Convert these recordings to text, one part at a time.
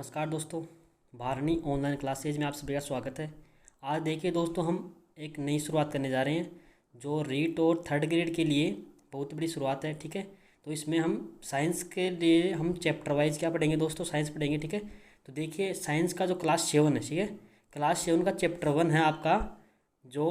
नमस्कार दोस्तों, Bharni online classes में आप सभी का स्वागत है। आज देखिए दोस्तों, हम एक नई शुरुआत करने जा रहे हैं जो रीट और थर्ड ग्रेड के लिए बहुत बड़ी शुरुआत है। ठीक है, तो इसमें हम साइंस के लिए हम चैप्टर वाइज क्या पढ़ेंगे दोस्तों, साइंस पढ़ेंगे। ठीक है, तो देखिए साइंस का जो क्लास 7 है, ठीक है, क्लास 7 का चैप्टर 1 है आपका, जो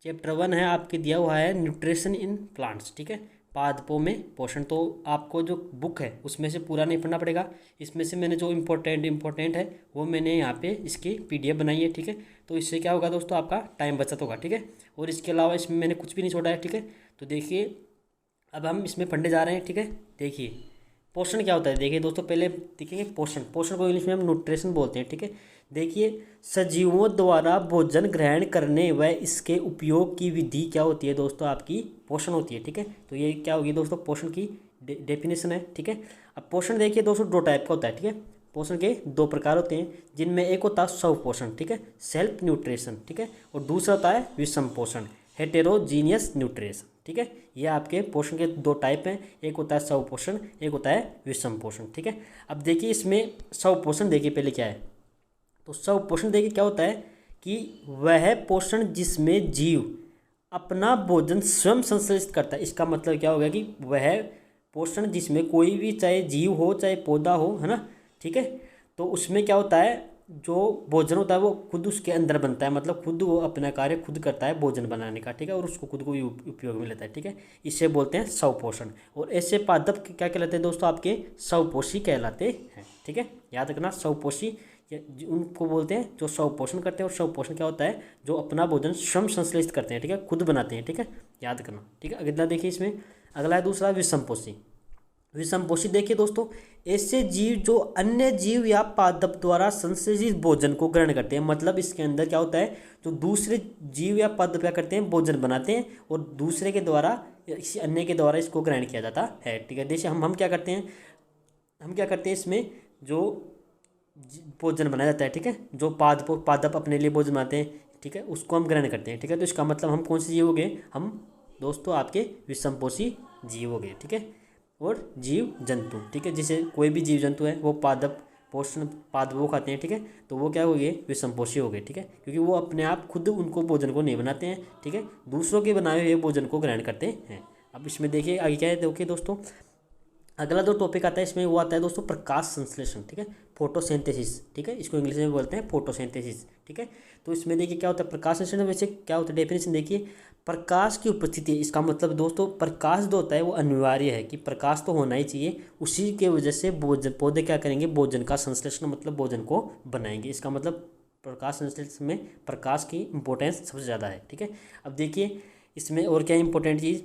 चैप्टर 1 है आपके दिया हुआ है न्यूट्रिशन इन प्लांट्स। ठीक है, पादपों में पोषण। तो आपको जो बुक है उसमें से पूरा नहीं पढ़ना पड़ेगा, इसमें से मैंने जो इम्पोर्टेंट है वो मैंने यहाँ पे इसकी पीडीएफ बनाई है। ठीक है, तो इससे क्या होगा दोस्तों, आपका टाइम बचत होगा। ठीक है, और इसके अलावा इसमें मैंने कुछ भी नहीं छोड़ा है। ठीक है, तो देखिए अब हम इसमें पढ़ने जा रहे हैं। ठीक है, देखिए पोषण क्या होता है। देखिए दोस्तों, पहले देखेंगे पोषण। पोषण को इंग्लिश में हम न्यूट्रिशन बोलते हैं। ठीक है, देखिए सजीवों द्वारा भोजन ग्रहण करने व इसके उपयोग की विधि क्या होती है दोस्तों, आपकी पोषण होती है। ठीक है, तो ये क्या होगी दोस्तों, पोषण की डेफिनेशन है। ठीक है, अब पोषण देखिए दोस्तों दो टाइप का होता है। ठीक है, पोषण के दो प्रकार होते हैं, जिनमें एक होता है स्व पोषण, ठीक है, सेल्फ न्यूट्रिशन। ठीक है, और दूसरा होता है विषम पोषण, हेटेरोजीनियस न्यूट्रिशन। ठीक है, ये आपके पोषण के दो टाइप हैं, एक होता है स्व पोषण, एक होता है विषम पोषण। ठीक है, अब देखिए इसमें स्व पोषण देखिए पहले क्या है। तो स्व पोषण देखिए क्या होता है कि वह पोषण जिसमें जीव अपना भोजन स्वयं संश्लेषित करता है। इसका मतलब क्या होगा कि वह पोषण जिसमें कोई भी, चाहे जीव हो चाहे पौधा हो, है ना, ठीक है, तो उसमें क्या होता है, जो भोजन होता है वो खुद उसके अंदर बनता है, मतलब खुद वो अपना कार्य खुद करता है भोजन बनाने का। ठीक है, और उसको खुद को भी उपयोग में लेता है। ठीक है, इसे बोलते हैं स्वपोषण। और ऐसे पादप क्या कहलाते हैं दोस्तों, आपके स्वपोषी कहलाते हैं। ठीक है, याद रखना, स्वपोषी उनको बोलते हैं जो स्वपोषण करते हैं। और स्वपोषण क्या होता है, जो अपना भोजन स्वयं संश्लेषित करते हैं। ठीक है, खुद बनाते हैं। ठीक है, याद करना। ठीक है, अगला देखिए इसमें, अगला है दूसरा विषमपोषी। विषमपोषी देखिए दोस्तों, ऐसे जीव जो अन्य जीव या पादप द्वारा संश्लेषित भोजन को ग्रहण करते हैं। मतलब इसके अंदर क्या होता है, जो दूसरे जीव या पादप क्या करते हैं, भोजन बनाते हैं और दूसरे के द्वारा, किसी अन्य के द्वारा इसको ग्रहण किया जाता है। ठीक है, जैसे हम क्या करते हैं, इसमें जो भोजन बनाया जाता है, ठीक है, जो पादप अपने लिए भोजन बनाते हैं, ठीक है, उसको हम ग्रहण करते हैं। ठीक है, तो इसका मतलब हम कौन से जीव हो गए, हम दोस्तों आपके विषमपोषी जीव हो गए। ठीक है, और जीव जंतु, ठीक है, जैसे कोई भी जीव जंतु है वो पादपों खाते हैं। ठीक है, तो वो क्या हो गए, विषमपोषी हो गए। ठीक है, क्योंकि वो अपने आप खुद उनको भोजन को नहीं बनाते हैं। ठीक है, दूसरों के बनाए हुए भोजन को ग्रहण करते हैं। अब इसमें देखिए आगे क्या है, देखिए दोस्तों अगला जो टॉपिक आता है इसमें वो आता है दोस्तों प्रकाश संश्लेषण। ठीक है, फोटोसिंथेसिस। ठीक है, इसको इंग्लिश में बोलते हैं फोटोसिंथेसिस। ठीक है, तो इसमें देखिए क्या होता है प्रकाश संश्लेषण, वैसे क्या होता है डेफिनेशन देखिए, प्रकाश की उपस्थिति। इसका मतलब दोस्तों प्रकाश जो होता है वो अनिवार्य है, कि प्रकाश तो होना ही चाहिए, उसी के वजह से पौधे क्या करेंगे, भोजन का संश्लेषण मतलब भोजन को बनाएंगे। इसका मतलब प्रकाश संश्लेषण में प्रकाश की इंपॉर्टेंस सबसे ज़्यादा है। ठीक है, अब देखिए इसमें और क्या इंपॉर्टेंट चीज़,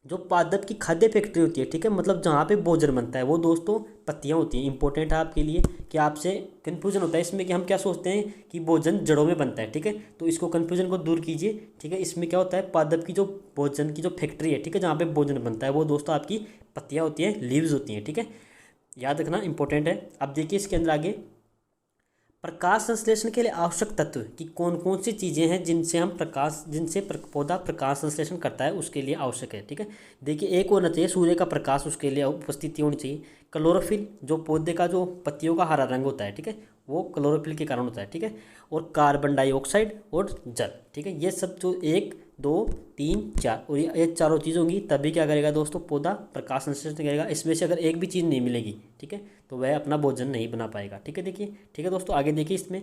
जो पादप की खाद्य फैक्ट्री होती है, ठीक है, मतलब जहाँ पे भोजन बनता है, वो दोस्तों पत्तियाँ होती हैं। इंपॉर्टेंट है आपके लिए कि आपसे कन्फ्यूजन होता है इसमें कि हम क्या सोचते हैं कि भोजन जड़ों में बनता है। ठीक है, तो इसको कन्फ्यूजन को दूर कीजिए। ठीक है, इसमें क्या होता है, पादप की जो भोजन की जो फैक्ट्री है, ठीक है, जहाँ पे भोजन बनता है, वो दोस्तों आपकी पत्तियाँ होती हैं, लीव्स होती हैं। ठीक है, याद रखना, इंपॉर्टेंट है। अब देखिए इसके अंदर आगे, प्रकाश संश्लेषण के लिए आवश्यक तत्व कि कौन कौन सी चीज़ें हैं जिनसे पौधा प्रकाश संश्लेषण करता है, उसके लिए आवश्यक है। ठीक है, देखिए एक होना चाहिए सूर्य का प्रकाश, उसके लिए उपस्थिति होनी चाहिए। क्लोरोफिल, जो पौधे का जो पत्तियों का हरा रंग होता है, ठीक है, वो क्लोरोफिल के कारण होता है। ठीक है, और कार्बन डाइऑक्साइड और जल। ठीक है, ये सब जो 1 2 3 4 और ये चारों चीज़ होंगी, तभी क्या करेगा दोस्तों, पौधा प्रकाश संश्लेषण करेगा। इसमें से अगर एक भी चीज़ नहीं मिलेगी, ठीक है, तो वह अपना भोजन नहीं बना पाएगा। ठीक है, देखिए, ठीक है दोस्तों, आगे देखिए इसमें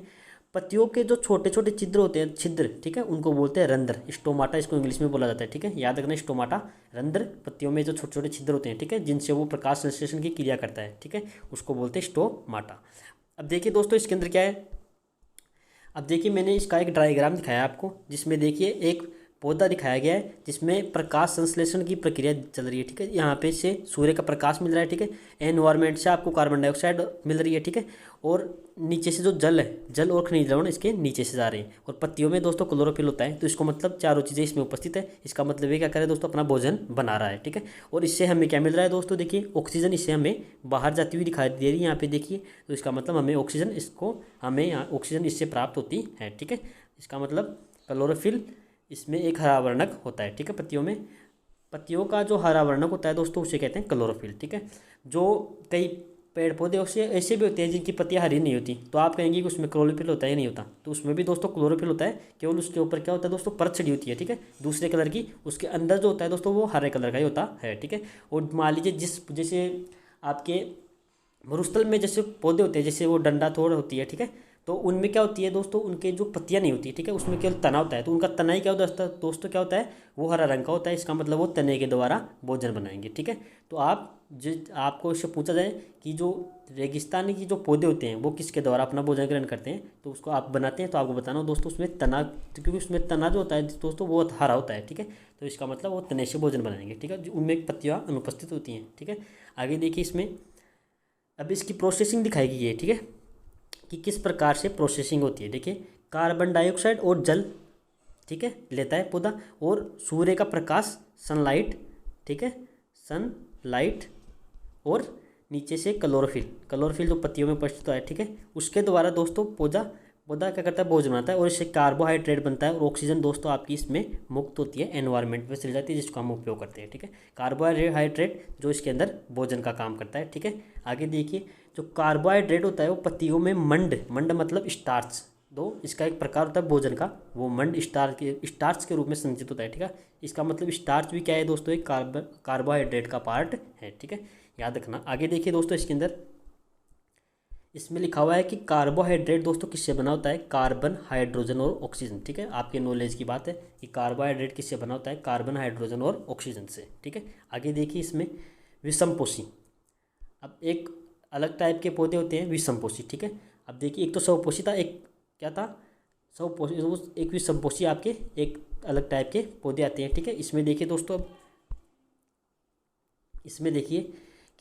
पत्तियों के जो छोटे छोटे छिद्र होते हैं, छिद्र, ठीक है, उनको बोलते हैं रंध्र, स्टोमाटा इसको इंग्लिश में बोला जाता है। ठीक है, याद रखना, स्टोमाटा रंध्र, पत्तियों में जो छोटे छोटे छिद्र होते हैं, ठीक है, जिनसे वो प्रकाश संश्लेषण की क्रिया करता है, ठीक है, उसको बोलते हैं स्टोमाटा। अब देखिए दोस्तों इसके अंदर क्या है, अब देखिए मैंने इसका एक डायग्राम दिखाया आपको, जिसमें देखिए एक पौधा दिखाया गया है जिसमें प्रकाश संश्लेषण की प्रक्रिया चल रही है। ठीक है, यहाँ पे से सूर्य का प्रकाश मिल रहा है, ठीक है, एनवायरनमेंट से आपको कार्बन डाइऑक्साइड मिल रही है, ठीक है, और नीचे से जो जल है, जल और खनिज लवण इसके नीचे से जा रहे हैं, और पत्तियों में दोस्तों क्लोरोफिल होता है। तो इसको मतलब चारों चीज़ें इसमें उपस्थित है। इसका मतलब ये क्या करे दोस्तों, अपना भोजन बना रहा है। ठीक है, और इससे हमें क्या मिल रहा है दोस्तों, देखिए ऑक्सीजन इससे हमें बाहर जाती हुई दिखाई दे रही है यहाँ पे देखिए। तो इसका मतलब हमें ऑक्सीजन इससे प्राप्त होती है। ठीक है, इसका मतलब क्लोरोफिल इसमें एक हरा वर्णक होता है। ठीक है, पत्तियों का जो हरा वर्णक होता है दोस्तों, उसे कहते हैं क्लोरोफिल। ठीक है, जो कई पेड़ पौधे ऐसे ऐसे भी होते हैं जिनकी पत्तियां हरी नहीं होती, तो आप कहेंगे कि उसमें क्लोरोफिल होता है या नहीं होता, तो उसमें भी दोस्तों क्लोरोफिल होता है, केवल उसके ऊपर क्या होता है दोस्तों, परत छड़ी होती है, ठीक है, दूसरे कलर की। उसके अंदर जो होता है दोस्तों वो हरे कलर का ही होता है, ठीक है। और मान लीजिए जैसे आपके मरुस्थल में जैसे पौधे होते हैं, जैसे वो डंडा थोड़ होती है, ठीक है, तो उनमें क्या होती है दोस्तों, उनके जो पत्तियां नहीं होती, ठीक है, उसमें केवल तना होता है, तो उनका तना ही क्या होता है दोस्तों, क्या होता है, वो हरा रंग का होता है। इसका मतलब वो तने के द्वारा भोजन बनाएंगे, ठीक है। तो आपको इससे पूछा जाए कि जो रेगिस्तानी की जो पौधे होते हैं वो किसके द्वारा अपना भोजन ग्रहण करते हैं, तो उसको आप बनाते हैं, तो आपको बताना दोस्तों उसमें तना, क्योंकि उसमें तना जो होता है दोस्तों वो हरा होता है, ठीक है, तो इसका मतलब वो तने से भोजन बनाएंगे, ठीक है, उनमें पत्तियाँ अनुपस्थित होती हैं, ठीक है। आगे देखिए इसमें अब इसकी प्रोसेसिंग दिखाई गई है, ठीक है, कि किस प्रकार से प्रोसेसिंग होती है। देखिए कार्बन डाइऑक्साइड और जल, ठीक है, लेता है पौधा, और सूर्य का प्रकाश, सनलाइट, ठीक है, सनलाइट, और नीचे से क्लोरोफिल जो पत्तियों में उपस्थित है, ठीक है, उसके द्वारा दोस्तों पौधा पौधा क्या करता है, भोजन बनाता है, और इससे कार्बोहाइड्रेट बनता है, और ऑक्सीजन दोस्तों आपकी इसमें मुक्त होती है, एनवायरनमेंट में चली जाती है, जिसको हम उपयोग करते हैं, ठीक है। कार्बोहाइड्रेट जो इसके अंदर भोजन का काम करता है, ठीक है। आगे देखिए जो कार्बोहाइड्रेट होता है वो पत्तियों में मंड मतलब स्टार्च, दो इसका एक प्रकार होता है भोजन का, वो मंड स्टार्च के रूप में संचित होता है, ठीक है। इसका मतलब स्टार्च भी क्या है दोस्तों, एक कार्बोहाइड्रेट का पार्ट है, ठीक है, याद रखना। आगे देखिए दोस्तों इसके अंदर इसमें लिखा हुआ है कि कार्बोहाइड्रेट दोस्तों किससे बना होता है, कार्बन, हाइड्रोजन और ऑक्सीजन, ठीक है। आपके नॉलेज की बात है कि कार्बोहाइड्रेट किससे बना होता है, कार्बन, हाइड्रोजन और ऑक्सीजन से, ठीक है। आगे देखिए इसमें विषमपोषी, अब एक अलग टाइप के पौधे होते हैं विषमपोषी, ठीक है। अब देखिए एक तो स्वपोषी था, एक क्या था, स्वपोषी, एक विषमपोषी, आपके एक अलग टाइप के पौधे आते हैं, ठीक है। इसमें देखिए दोस्तों अब इसमें देखिए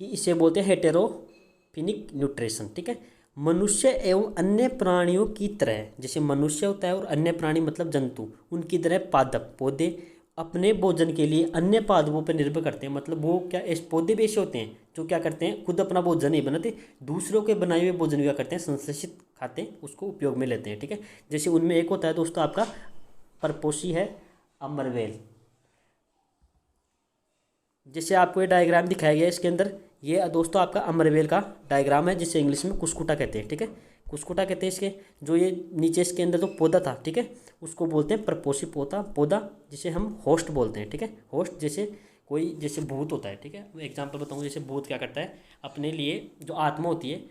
कि इसे बोलते हैं हेटेरोफिनिक न्यूट्रिशन, ठीक है। मनुष्य एवं अन्य प्राणियों की तरह, जैसे मनुष्य होता है और अन्य प्राणी मतलब जंतु, उनकी तरह पादप पौधे अपने भोजन के लिए अन्य पादपों पर निर्भर करते हैं। मतलब वो क्या, इस पौधे भी ऐसे होते हैं जो क्या करते हैं, खुद अपना भोजन नहीं बनाते, दूसरों के बनाए हुए भोजन क्या करते हैं, संश्लेषित खाते हैं, उसको उपयोग में लेते हैं, ठीक है। जैसे उनमें एक होता है दोस्तों आपका परपोषी है अमरवेल, जैसे आपको ये डायग्राम दिखाया गया है इसके अंदर, ये दोस्तों आपका अमरवेल का डायग्राम है, जिसे इंग्लिश में कुस्कुटा कहते हैं, ठीक है, कुस्कुटा कहते हैं इसके। जो ये नीचे इसके अंदर जो पौधा था, ठीक है, उसको बोलते हैं प्रपोषी पौधा, जिसे हम होस्ट बोलते हैं, ठीक है। होस्ट जैसे कोई जैसे भूत होता है, ठीक है, मैं एग्जांपल बताऊँ, जैसे भूत क्या करता है, अपने लिए जो आत्मा होती है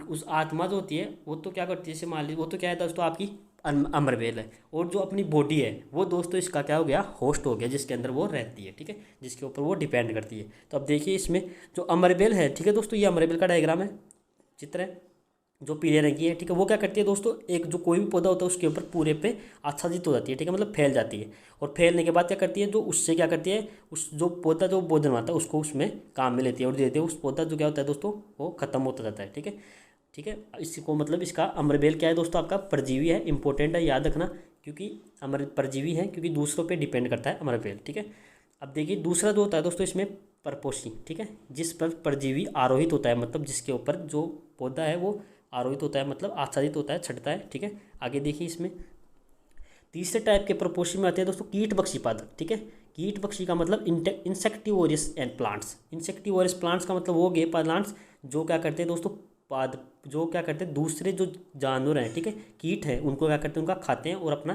उस आत्मा जो होती है वो तो क्या करती है, जैसे मान लीजिए वो तो क्या है दोस्तों आपकी अमरवेल है, और जो अपनी बॉडी है वो दोस्तों इसका क्या हो गया, होस्ट हो गया, जिसके अंदर वो रहती है, ठीक है, जिसके ऊपर वो डिपेंड करती है। तो अब देखिए इसमें जो अमरवेल है, ठीक है दोस्तों, ये अमरवेल का डायग्राम है, चित्र है, जो पीले रंग की है, ठीक है। वो क्या करती है दोस्तों, एक जो कोई भी पौधा होता है उसके ऊपर पूरे पे आच्छादित हो जाती है, ठीक है, मतलब फैल जाती है, और फैलने के बाद क्या करती है, जो उससे क्या करती है, उस जो पौधा जो भोजन आता है उसको उसमें काम में लेती है, और देती है, उस पौधा जो क्या होता है दोस्तों वो खत्म होता जाता है, ठीक है, ठीक है। इसको मतलब इसका अमरबेल क्या है दोस्तों, आपका परजीवी है, इंपॉर्टेंट है, याद रखना, क्योंकि अमर परजीवी है, क्योंकि दूसरों पे डिपेंड करता है अमरबेल, ठीक है। अब देखिए दूसरा जो होता है दोस्तों इसमें परपोषी, ठीक है, जिस पर परजीवी आरोहित होता है, मतलब जिसके ऊपर जो पौधा है वो आरोहित होता है, मतलब आच्छादित होता है, छटता है, ठीक है। आगे देखिए इसमें तीसरे टाइप के परपोषी में आते हैं दोस्तों कीट बख्शी पादप, ठीक है। कीट बख्शी का मतलब इंसेक्टिवोरियस एंड प्लांट्स, इंसेक्टिवोरियस प्लांट्स का मतलब वो गए प्लांट्स जो क्या करते हैं दोस्तों, पाद जो क्या करते हैं दूसरे जो जानवर हैं, ठीक है, कीट हैं, उनको क्या करते हैं, उनका खाते हैं और अपना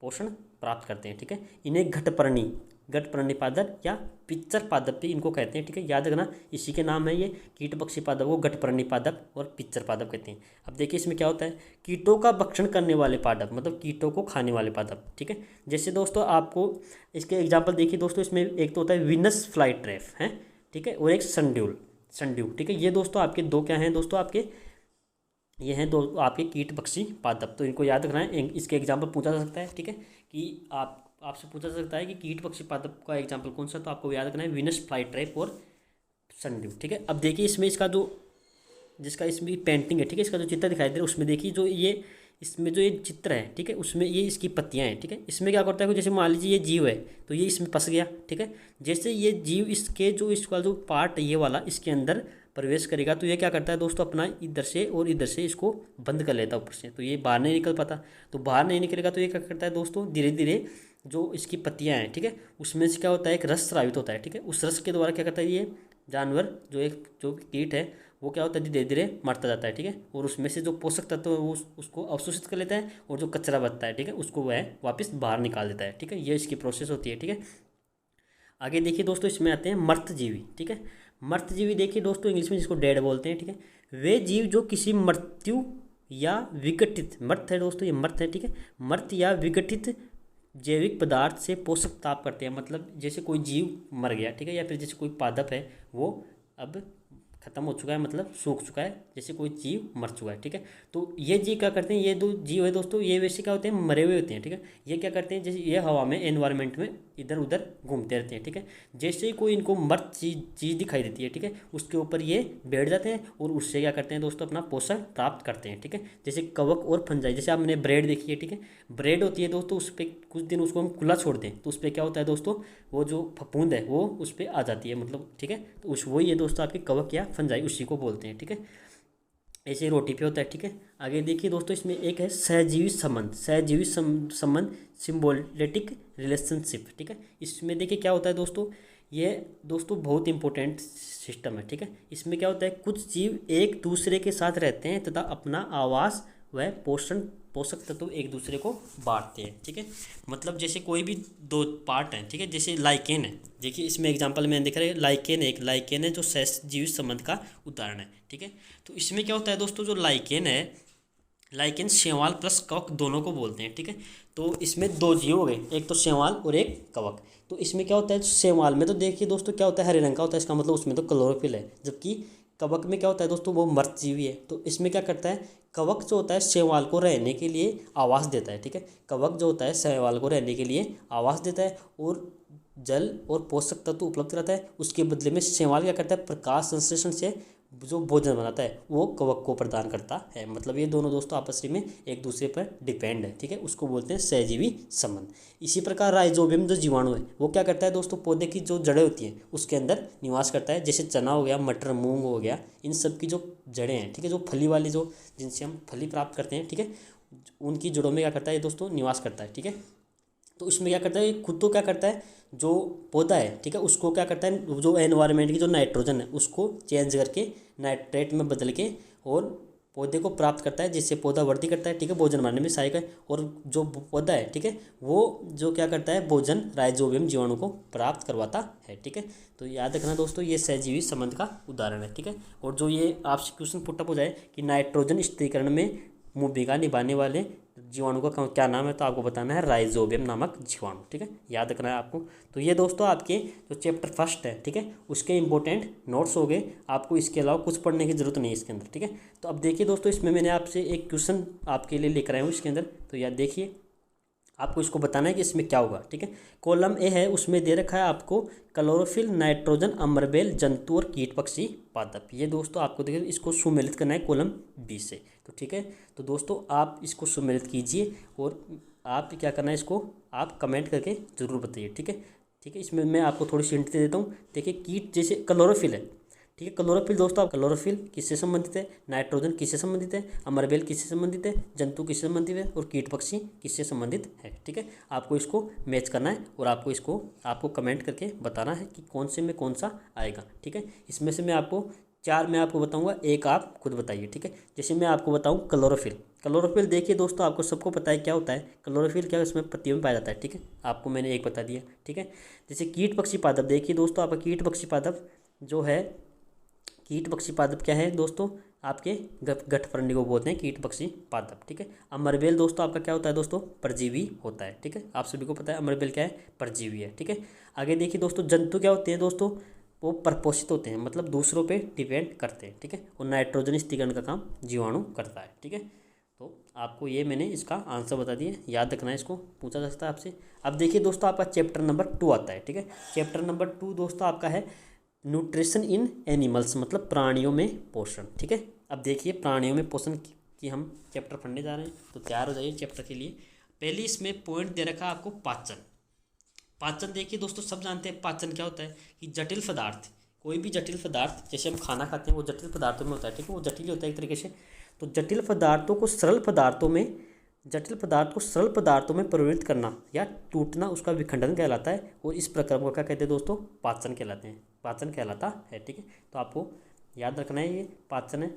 पोषण प्राप्त करते हैं, ठीक है। इन्हें घटपर्णी पादप या पिच्चर पादप भी इनको कहते हैं, ठीक है, याद रखना, इसी के नाम है ये कीट बख्शी पादप को घटपर्णी पादप और पिच्चर पादप कहते हैं। अब देखिए इसमें क्या होता है, कीटों का भक्षण करने वाले पादप, मतलब कीटों को खाने वाले पादप, ठीक है। जैसे दोस्तों आपको इसके एग्जाम्पल देखिए दोस्तों, इसमें एक तो होता है विनस फ्लाई ट्रैप है, ठीक है, और एक संड्यू, ठीक है। ये दोस्तों आपके दो क्या हैं दोस्तों, आपके ये हैं दो आपके कीट बख्शी पादप, तो इनको याद रखना है, इसके एग्जाम्पल पूछा जा सकता है, ठीक है, कि आपसे पूछा जा सकता है कि कीट बख्शी पादप का एग्जाम्पल कौन सा, तो आपको याद रखना है विनस फ्लाई ट्रैप और संड्यू, ठीक है। अब देखिए इसमें इसका जो जिसका इसमें पेंटिंग है, ठीक है, इसका जो चित्र दिखाई दे रहा है उसमें देखिए जो ये इसमें जो ये चित्र है, ठीक है, उसमें ये इसकी पत्तियां हैं, ठीक है। इसमें क्या करता है कि जैसे मान लीजिए ये जीव है तो ये इसमें फंस गया, ठीक है। जैसे ये जीव इसके जो इसका जो पार्ट ये वाला इसके अंदर प्रवेश करेगा तो ये क्या करता है दोस्तों, अपना इधर से और इधर से इसको बंद कर लेता है ऊपर से, तो ये बाहर नहीं निकल पाता, तो बाहर नहीं निकलेगा तो ये क्या करता है दोस्तों, धीरे धीरे जो इसकी पत्तियां हैं, ठीक है, उसमें से क्या होता है एक रस स्रावित होता है, ठीक है। उस रस के द्वारा क्या करता है ये जानवर जो कीट है वो क्या होता है धीरे धीरे मरता जाता है, ठीक है। और उसमें से जो पोषक तत्व है वो उसको अवशोषित कर लेता है, और जो कचरा बचता है, ठीक है, उसको वह वापस बाहर निकाल देता है, ठीक है। ये इसकी प्रोसेस होती है, ठीक है। आगे देखिए दोस्तों, इसमें आते हैं मर्तजीवी, ठीक है। मर्तजीवी देखिए दोस्तों, इंग्लिश में जिसको डेड बोलते हैं, ठीक है। वे जीव जो किसी मृत्यु या विघटित, मर्त है दोस्तों, ये मर्त है, ठीक है। मर्त या विघटित जैविक पदार्थ से पोषक प्राप्त करते हैं, मतलब जैसे कोई जीव मर गया, ठीक है, या फिर जैसे कोई पादप है वो अब खत्म हो चुका है, मतलब सूख चुका है, जैसे कोई जीव मर चुका है, ठीक है। तो ये जीव क्या करते हैं, ये दो जीव है दोस्तों, ये वैसे क्या होते हैं, मरे हुए होते हैं, ठीक है। ये क्या करते हैं, जैसे ये हवा में एनवायरनमेंट में इधर उधर घूमते रहते हैं, ठीक है। जैसे ही कोई इनको मर्त चीज़ दिखाई देती है, ठीक है, उसके ऊपर ये बैठ जाते हैं और उससे क्या करते हैं दोस्तों, अपना पोषण प्राप्त करते हैं, ठीक है। जैसे कवक और फंजाई, जैसे आपने ब्रेड देखी है, ठीक है। ब्रेड होती है दोस्तों, उस पर कुछ दिन उसको हम खुला छोड़ दें तो उस पर क्या होता है दोस्तों, वो जो फफूंद है वो उस पर आ जाती है, मतलब, ठीक है। तो उस वही है दोस्तों आपके कवक या फंजाई, उसी को बोलते हैं, ठीक है। ऐसे ही रोटी पे होता है, ठीक है। आगे देखिए दोस्तों, इसमें एक है सहजीवी संबंध, सहजीवी संबंध, सिम्बोलिटिक रिलेशनशिप, ठीक है। इसमें देखिए क्या होता है दोस्तों, ये दोस्तों बहुत इंपॉर्टेंट सिस्टम है, ठीक है। इसमें क्या होता है, कुछ जीव एक दूसरे के साथ रहते हैं तथा अपना आवास व पोषक तत्व एक दूसरे को बांटते हैं, ठीक है। मतलब जैसे कोई भी दो पार्ट हैं, ठीक है, जैसे लाइकेन है, देखिए इसमें एग्जांपल मैंने दिख रहा है, लाइकेन है जो सहजीवी संबंध का उदाहरण है, ठीक है। तो इसमें क्या होता है दोस्तों, जो लाइकेन है, लाइकेन शैवाल प्लस कवक दोनों को बोलते हैं, ठीक है। तो इसमें दो जीव हो गए, एक तो शैवाल और एक कवक। तो इसमें क्या होता है, शैवाल में तो देखिए दोस्तों क्या होता है, हरे रंग का होता है, इसका मतलब उसमें तो क्लोरोफिल है। जबकि कवक में क्या होता है दोस्तों, वो मर्त जीवी है। तो इसमें क्या करता है, कवक जो होता है शैवाल को रहने के लिए आवास देता है, ठीक है। कवक जो होता है शैवाल को रहने के लिए आवास देता है और जल और पोषक तत्व उपलब्ध कराता है। उसके बदले में शैवाल क्या करता है, प्रकाश संश्लेषण से जो भोजन बनाता है वो कवक को प्रदान करता है। मतलब ये दोनों दोस्तों आपस में एक दूसरे पर डिपेंड है, ठीक है। उसको बोलते हैं सहजीवी संबंध। इसी प्रकार राइजोबियम जो जीवाणु है वो क्या करता है दोस्तों, पौधे की जो जड़ें होती हैं उसके अंदर निवास करता है। जैसे चना हो गया, मटर, मूंग हो गया, इन सब की जो जड़ें हैं, ठीक है, जो फली वाली जो जिनसे हम फली प्राप्त करते हैं, ठीक है, उनकी जड़ों में क्या करता है दोस्तों, निवास करता है, ठीक है। तो इसमें क्या करता है, खुद तो क्या करता है, जो पौधा है, ठीक है, उसको क्या करता है, जो एनवायरनमेंट की जो नाइट्रोजन है उसको चेंज करके नाइट्रेट में बदल के और पौधे को प्राप्त करता है, जिससे पौधा वृद्धि करता है, ठीक है, भोजन बनाने में सहायक है। और जो पौधा है, ठीक है, वो जो क्या करता है, भोजन राइजोबियम जीवाणु को प्राप्त करवाता है, ठीक है। तो याद रखना दोस्तों, ये सहजीवी संबंध का उदाहरण है, ठीक है। और जो ये आपसे क्वेश्चन पुटअप हो जाए कि नाइट्रोजन स्थिरीकरण में भूमिका निभाने वाले जीवाणु का क्या नाम है, तो आपको बताना है राइजोबियम नामक जीवाणु, ठीक है, याद रखना है आपको। तो ये दोस्तों आपके जो चैप्टर फर्स्ट है, ठीक है, उसके इंपॉर्टेंट नोट्स हो गए। आपको इसके अलावा कुछ पढ़ने की जरूरत नहीं है इसके अंदर, ठीक है। तो अब देखिए दोस्तों, इसमें मैंने आपसे एक क्वेश्चन आपके लिए लेकर आया हूँ इसके अंदर। तो याद देखिए, आपको इसको बताना है कि इसमें क्या होगा, ठीक है। कॉलम ए है, उसमें दे रखा है आपको क्लोरोफिल, नाइट्रोजन, अमरबेल, जंतु और कीट, पक्षी, पादप। ये दोस्तों आपको देखिए इसको सुमेलित करना है कॉलम बी से। तो ठीक है, तो दोस्तों आप इसको सुमेलित कीजिए और आप क्या करना है, इसको आप कमेंट करके ज़रूर बताइए, ठीक है। ठीक है, इसमें मैं आपको थोड़ी सी हिंट दे देता हूँ। देखिए कीट जैसे क्लोरोफिल है, ठीक है, क्लोरोफिल दोस्तों, आप क्लोरोफिल किससे संबंधित है, नाइट्रोजन किससे संबंधित है, अमरबेल किससे संबंधित है, जंतु किससे संबंधित है और कीट पक्षी किससे संबंधित है, ठीक है। आपको इसको मैच करना है और आपको कमेंट करके बताना है कि कौन से में कौन सा आएगा, ठीक है। इसमें से मैं आपको चार मैं आपको बताऊंगा, एक आप खुद बताइए, ठीक है। जैसे मैं आपको बताऊँ क्लोरोफिल देखिए दोस्तों, आपको सबको पता है क्या होता है क्लोरोफिल, क्या इसमें पत्तियों में पाया जाता है, ठीक है। आपको मैंने एक बता दिया, ठीक है। जैसे कीट पक्षी पादप देखिए दोस्तों, आपका कीट पक्षी पादप जो है, कीट पक्षी पादप क्या है दोस्तों, आपके गठफरंडी को बोलते हैं कीट पक्षी पादप, ठीक है। अमरबेल दोस्तों आपका क्या होता है दोस्तों, परजीवी होता है, ठीक है। आप सभी को पता है अमरबेल क्या है, परजीवी है, ठीक है। आगे देखिए दोस्तों, जंतु क्या होते हैं दोस्तों, वो परपोषित होते हैं, मतलब दूसरों पे डिपेंड करते हैं, ठीक है। और नाइट्रोजन स्थिरीकरण का काम जीवाणु करता है, ठीक है। तो आपको ये मैंने इसका आंसर बता दिया, याद रखना है, इसको पूछा जा सकता है आपसे। अब देखिए दोस्तों, आपका चैप्टर नंबर 2 आता है, ठीक है। चैप्टर नंबर 2 दोस्तों आपका है न्यूट्रिशन इन एनिमल्स, मतलब प्राणियों में पोषण, ठीक है। अब देखिए प्राणियों में पोषण की हम चैप्टर पढ़ने जा रहे हैं, तो तैयार हो जाइए चैप्टर के लिए। पहले इसमें पॉइंट दे रखा है आपको पाचन देखिए दोस्तों, सब जानते हैं पाचन क्या होता है कि जटिल पदार्थ, कोई भी जटिल पदार्थ, जैसे हम खाना खाते हैं वो जटिल पदार्थों में होता है, ठीक है, वो जटिल होता है एक तरीके से। तो जटिल पदार्थों को सरल पदार्थों में परिवर्तित करना या टूटना उसका विखंडन कहलाता है। और इस प्रक्रिया को क्या कहते हैं दोस्तों, पाचन कहलाता है, ठीक है। तो आपको याद रखना है, ये पाचन है।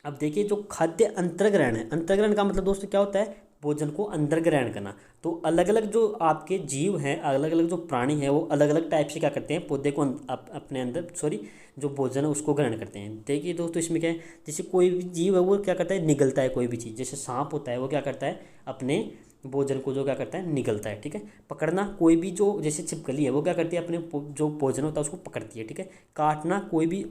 अब देखिए जो खाद्य अंतर्ग्रहण है, अंतर्ग्रहण का मतलब दोस्तों क्या होता है, भोजन को अंदर ग्रहण करना। तो अलग अलग जो आपके जीव हैं, अलग अलग जो प्राणी हैं, वो अलग अलग टाइप से क्या करते हैं, पौधे को अपने अंदर जो भोजन है उसको ग्रहण करते हैं। देखिए दोस्तों इसमें क्या है, जैसे कोई भी जीव है वो क्या करता है, निगलता है कोई भी चीज़। जैसे सांप होता है वो क्या करता है, अपने भोजन को जो क्या करता है, निगलता है, ठीक है। पकड़ना, कोई भी जो जैसे छिपकली है वो क्या करती है, अपने जो भोजन होता है उसको पकड़ती है, ठीक है। काटना, कोई भी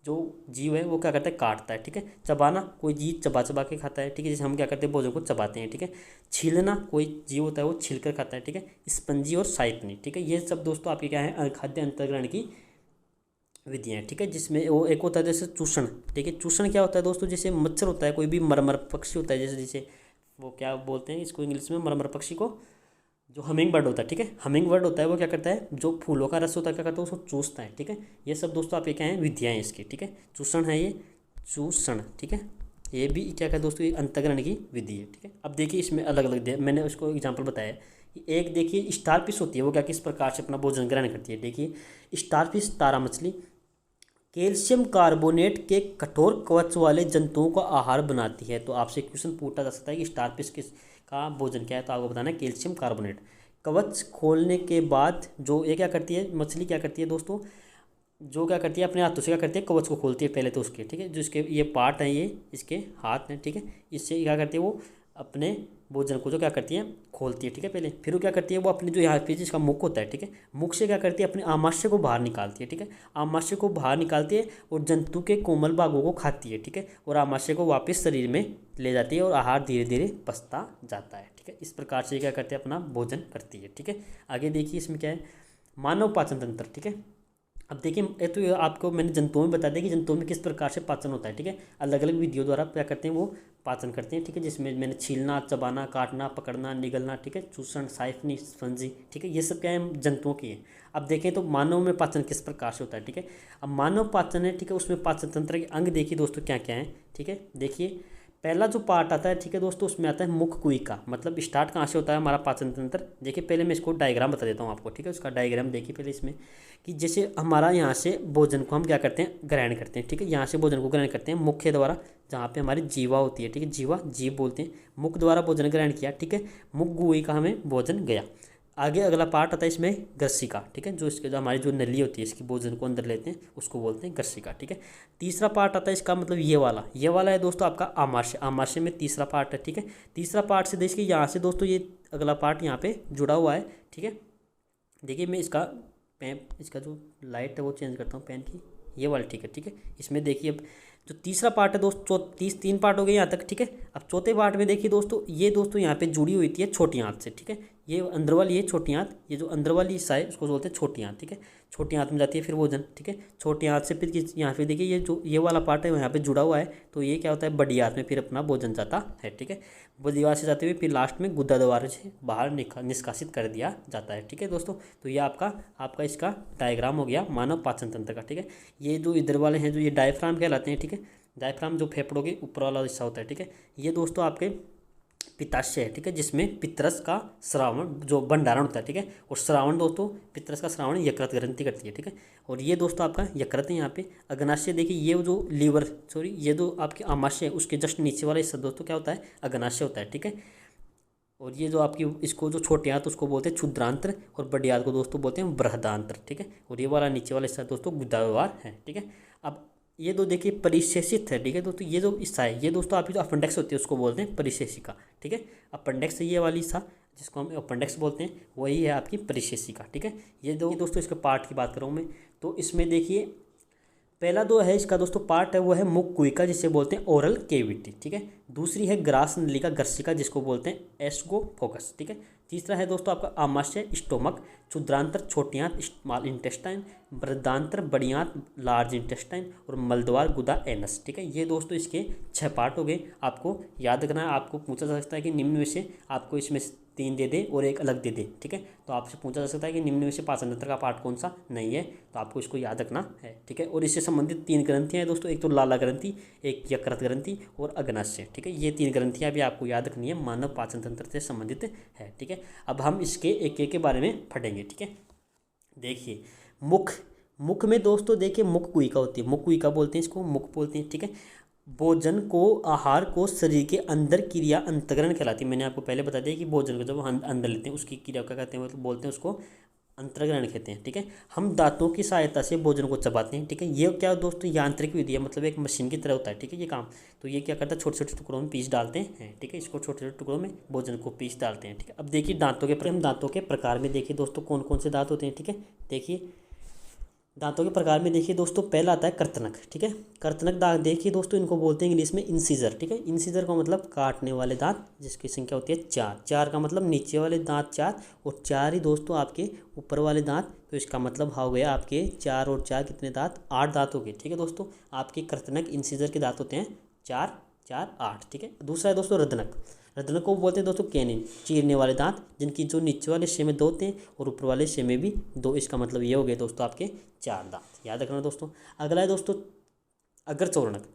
जो जीव है वो क्या करता है, काटता है, ठीक है। चबाना, कोई जीव चबा चबा के खाता है, ठीक है, जैसे हम क्या करते हैं, भोजन को चबाते हैं, ठीक है। छीलना, कोई जीव होता है वो छील कर खाता है, ठीक है। स्पंजी और साइपनी, ठीक है, ये सब दोस्तों आपके क्या है, खाद्य अंतर्ग्रहण की विधियाँ, ठीक है। जिसमें वो एक होता है जैसे चूषण, ठीक है। चूषण क्या होता है दोस्तों, जैसे मच्छर होता है, कोई भी मरमर पक्षी होता है, जैसे जैसे वो क्या बोलते हैं इसको इंग्लिश में, मरमर पक्षी को, जो हमिंग बर्ड होता है, ठीक है। हमिंग बर्ड होता है वो क्या करता है, जो फूलों का रस होता है क्या करता है, उसको चूसता है, ठीक है। ये सब दोस्तों आपके क्या हैं, विधियाँ हैं इसकी, ठीक है। चूषण है ये, चूषण, ठीक है। ये भी क्या है दोस्तों, ये अंतर्ग्रहण की विधि है, ठीक है। अब देखिए इसमें अलग अलग मैंने उसको एग्जाम्पल बताया कि एक देखिए स्टारफिश होती है, वो क्या किस प्रकार से अपना भोजन ग्रहण करती है। देखिए स्टारफिश, तारा मछली, कैल्शियम कार्बोनेट के कठोर कवच वाले जंतुओं का आहार बनाती है। तो आपसे क्वेश्चन पूछा जा सकता है कि स्टारफिश किस का भोजन क्या है, तो आपको बताना है कैल्शियम कार्बोनेट। कवच खोलने के बाद जो ये क्या करती है, मछली क्या करती है दोस्तों, जो क्या करती है, अपने हाथों से क्या करती है, कवच को खोलती है पहले तो उसके, ठीक है। जो इसके ये पार्ट हैं, ये इसके हाथ हैं, ठीक है। इससे क्या करती है, वो अपने भोजन को जो क्या करती है, खोलती है, ठीक है। पहले फिर वो क्या करती है, वो अपने जो यहाँ पे जिसका मुख होता है, ठीक है, मुख से क्या करती है, अपने आमाशय को बाहर निकालती है, ठीक है। आमाशय को बाहर निकालती है और जंतु के कोमल भागों को खाती है, ठीक है। और आमाशय को वापस शरीर में ले जाती है और आहार धीरे धीरे पचता जाता है, ठीक है। इस प्रकार से क्या करते हैं, अपना भोजन करती है, ठीक है। आगे देखिए इसमें क्या है, मानव पाचन तंत्र, ठीक है। अब देखिए ये तो ये आपको मैंने जंतुओं में बता दिया कि जंतुओं में किस प्रकार से पाचन होता है, ठीक है। अलग अलग विधियों द्वारा क्या करते हैं, वो पाचन करते हैं, ठीक है। जिसमें मैंने छीलना, चबाना, काटना, पकड़ना, निगलना, ठीक है, चूषण, साइफनी, स्पंजी, ठीक है, ये सब क्या है, जंतुओं की है। अब देखें तो मानव में पाचन किस प्रकार से होता है, ठीक है। अब मानव पाचन है, ठीक है, उसमें पाचन तंत्र के अंग देखिए दोस्तों क्या क्या है, ठीक है। देखिए पहला जो पार्ट आता है, ठीक है दोस्तों, उसमें आता है मुख कुइका, मतलब स्टार्ट कहाँ से होता है हमारा पाचन तंत्र। देखिए पहले मैं इसको डायग्राम बता देता हूँ आपको, ठीक है। उसका डायग्राम देखिए पहले इसमें, कि जैसे हमारा यहाँ से भोजन को हम क्या करते हैं, ग्रहण करते हैं, ठीक है। यहाँ से भोजन को ग्रहण करते हैं मुख्य द्वारा, जहाँ पे हमारी जीवा होती है, ठीक है, जीवा, जीव बोलते हैं। मुख द्वारा भोजन ग्रहण किया, ठीक है, मुख गुइका हमें भोजन गया। आगे अगला पार्ट आता है इसमें ग्रसिका, ठीक है, जो इसके जो हमारी जो नली होती है, इसकी भोजन को अंदर लेते हैं, उसको बोलते हैं ग्रसिका, ठीक है। तीसरा पार्ट आता है इसका, मतलब ये वाला है दोस्तों आपका आमाशय। आमाशय में तीसरा पार्ट है, ठीक है। तीसरा पार्ट से देखिए यहाँ से दोस्तों ये अगला पार्ट यहाँ पे जुड़ा हुआ है, ठीक है। देखिए मैं इसका पेन, इसका जो लाइट है वो चेंज करता हूँ पेन की, ये वाला, ठीक है, ठीक है। इसमें देखिए अब जो तीसरा पार्ट है दोस्तों, तीन पार्ट हो गए यहाँ तक, ठीक है। अब चौथे पार्ट में देखिए दोस्तों, ये दोस्तों यहाँ पे जुड़ी हुई थी छोटी आंत से, ठीक है। ये अंदर वाली है छोटी आंत, ये जो अंदर वाली हिस्सा है उसको बोलते हैं छोटी आंत, ठीक है। छोटी आंत में जाती है फिर भोजन, ठीक है। छोटी आंत से फिर यहाँ पे देखिए ये जो ये वाला पार्ट है यहाँ पे जुड़ा हुआ है, तो ये क्या होता है, बड़ी आंत में फिर अपना भोजन जाता है, ठीक है। बड़ी आंत से जाते हुए फिर लास्ट में गुदा द्वारा से बाहर निष्कासित कर दिया जाता है, ठीक है दोस्तों। तो ये आपका इसका डायग्राम हो गया मानव पाचन तंत्र का, ठीक है। ये जो इधर वाले हैं जो ये डायफ्राम कहलाते हैं, ठीक है। डायफ्राम जो फेफड़ों के ऊपर वाला हिस्सा होता है, ठीक है। ये दोस्तों आपके पित्ताशय है, ठीक है, जिसमें पितरस का श्रावण जो भंडारण होता है, ठीक है। और श्रावण दोस्तों, पितरस का श्रावण यकृत ग्रंथि करती है, ठीक है। और ये दोस्तों आपका यकृत है यहाँ पे। अग्नाशय देखिए, ये जो लीवर सॉरी ये जो आपके आमाशय है उसके जस्ट नीचे वाला हिस्सा दोस्तों क्या होता है, अग्नाशय होता है, ठीक है। और ये जो आपकी इसको जो छोटे हाथ उसको बोलते हैं क्षुद्रांत्र, और बड़ी हाथ को दोस्तों बोलते हैं बृहदांत्र, ठीक है। और ये वाला नीचे वाला हिस्सा दोस्तों गुदाव्यवहार है, ठीक है। अब ये दो देखिए परिशेषित है, ठीक है दोस्तों। ये जो हिस्सा है ये दोस्तों आपकी जो अपेंडिक्स होती है उसको बोलते हैं परिशेषिका, ठीक है। अपेंडिक्स ये वाली हिस्सा जिसको हम अपेंडिक्स बोलते हैं वही है आपकी परिशेषिका, ठीक है। ये दो दोस्तों इसके पार्ट की बात कर रहा हूँ मैं। तो इसमें देखिए पहला जो है इसका दोस्तों पार्ट है वो है मुख कुइका, जिसे बोलते हैं ओरल केविटी, ठीक है। दूसरी है ग्रास नलिका ग्रसिका, जिसको बोलते हैं एस्गोफोगस, ठीक है। तीसरा है दोस्तों आपका आमाशय स्टोमक, क्षुद्रांतर छोटी आंत स्मॉल इंटेस्टाइन, बृहदांत्र बड़ी आंत लार्ज इंटेस्टाइन, और मलद्वार गुदा एनस, ठीक है। ये दोस्तों इसके 6 पार्ट हो गए। आपको याद रखना है, आपको पूछा जा सकता है कि निम्न में से आपको इसमें 3 दे दे और एक अलग दे दे, ठीक है। तो आपसे पूछा जा सकता है कि निम्न में से पाचन तंत्र का पार्ट कौन सा नहीं है, तो आपको इसको याद रखना है, ठीक है। और इससे संबंधित 3 ग्रंथियाँ हैं दोस्तों, एक तो लाला ग्रंथि, एक यकृत ग्रंथि और अग्नाशय, ठीक है। ये 3 ग्रंथियाँ भी आपको याद रखनी है, मानव पाचन तंत्र से संबंधित है, ठीक है। अब हम इसके एक एक के बारे में पढ़ेंगे, ठीक है। देखिए मुख में दोस्तों देखिए मुख कुहिका होती है, मुख कुहिका बोलते हैं इसको, मुख बोलते हैं, ठीक है। भोजन को, आहार को शरीर के अंदर क्रिया अंतग्रहण कहलाती है। मैंने आपको पहले बता दिया कि भोजन को जब हम अंदर लेते हैं उसकी क्रिया क्या कहते हैं, मतलब बोलते हैं उसको अंतर्ग्रहण कहते हैं, ठीक है। हम दांतों की सहायता से भोजन को चबाते हैं, ठीक है। ये क्या दोस्तों यांत्रिक विधि है, मतलब एक मशीन की तरह होता है, ठीक है ये काम। तो ये क्या करता है, छोटे छोटे टुकड़ों में पीस डालते हैं, ठीक है। इसको छोटे छोटे टुकड़ों में भोजन को पीस डालते हैं, ठीक है। अब देखिए दांतों के प्रकार में देखिए दोस्तों कौन कौन से दांत होते हैं, ठीक है। देखिए दांतों के प्रकार में देखिए दोस्तों पहला आता है कर्तनक, ठीक है। कर्तनक दांत देखिए दोस्तों, इनको बोलते हैं इंग्लिश में इंसीजर, ठीक है। इंसीजर का मतलब काटने वाले दांत, जिसकी संख्या होती है चार। चार का मतलब नीचे वाले दांत चार, और चार ही दोस्तों आपके ऊपर वाले दांत। तो इसका मतलब हो गया आपके चार और चार कितने दांत, 8 दांत हो गए, ठीक है दोस्तों। आपके कर्तनक इंसीजर के दांत होते हैं चार, चार 8, ठीक है। दूसरा है दोस्तों रदनक। रत्न को बोलते हैं दोस्तों कैनिन, चीरने वाले दांत, जिनकी जो नीचे वाले हिस्से में 2 होते हैं और ऊपर वाले हिस्से में भी 2। इसका मतलब ये हो गए दोस्तों आपके 4 दांत, याद रखना दोस्तों। अगला है दोस्तों अग्र चौर्णक।